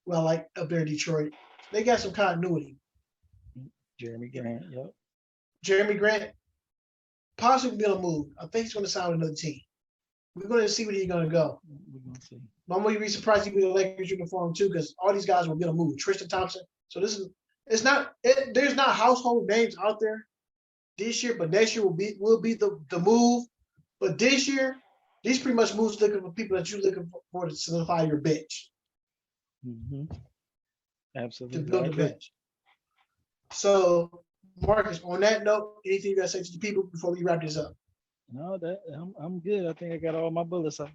who I like up there in Detroit. They got some continuity. Jeremy Grant, yep. Jeremy Grant possibly going to move. I think he's going to sign with another team. We're going to see where he's going to go. We're going to see. I'm going to be surprised if he be the Lakers uniform too, because all these guys will going to move. Tristan Thompson. So there's not household names out there this year, but next year will be the move. But this year, these pretty much moves looking for people that you're looking for to solidify your bench. Mm-hmm. Absolutely. To build a bench. So, Marcus, on that note, anything you got to say to the people before we wrap this up? No, I'm good. I think I got all my bullets up.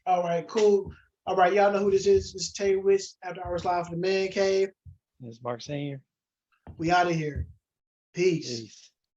All right, cool. All right, y'all know who this is. This is Tay Witz, After Hours Live from the Man Cave. It's Mark Senior. We out of here. Peace. Peace.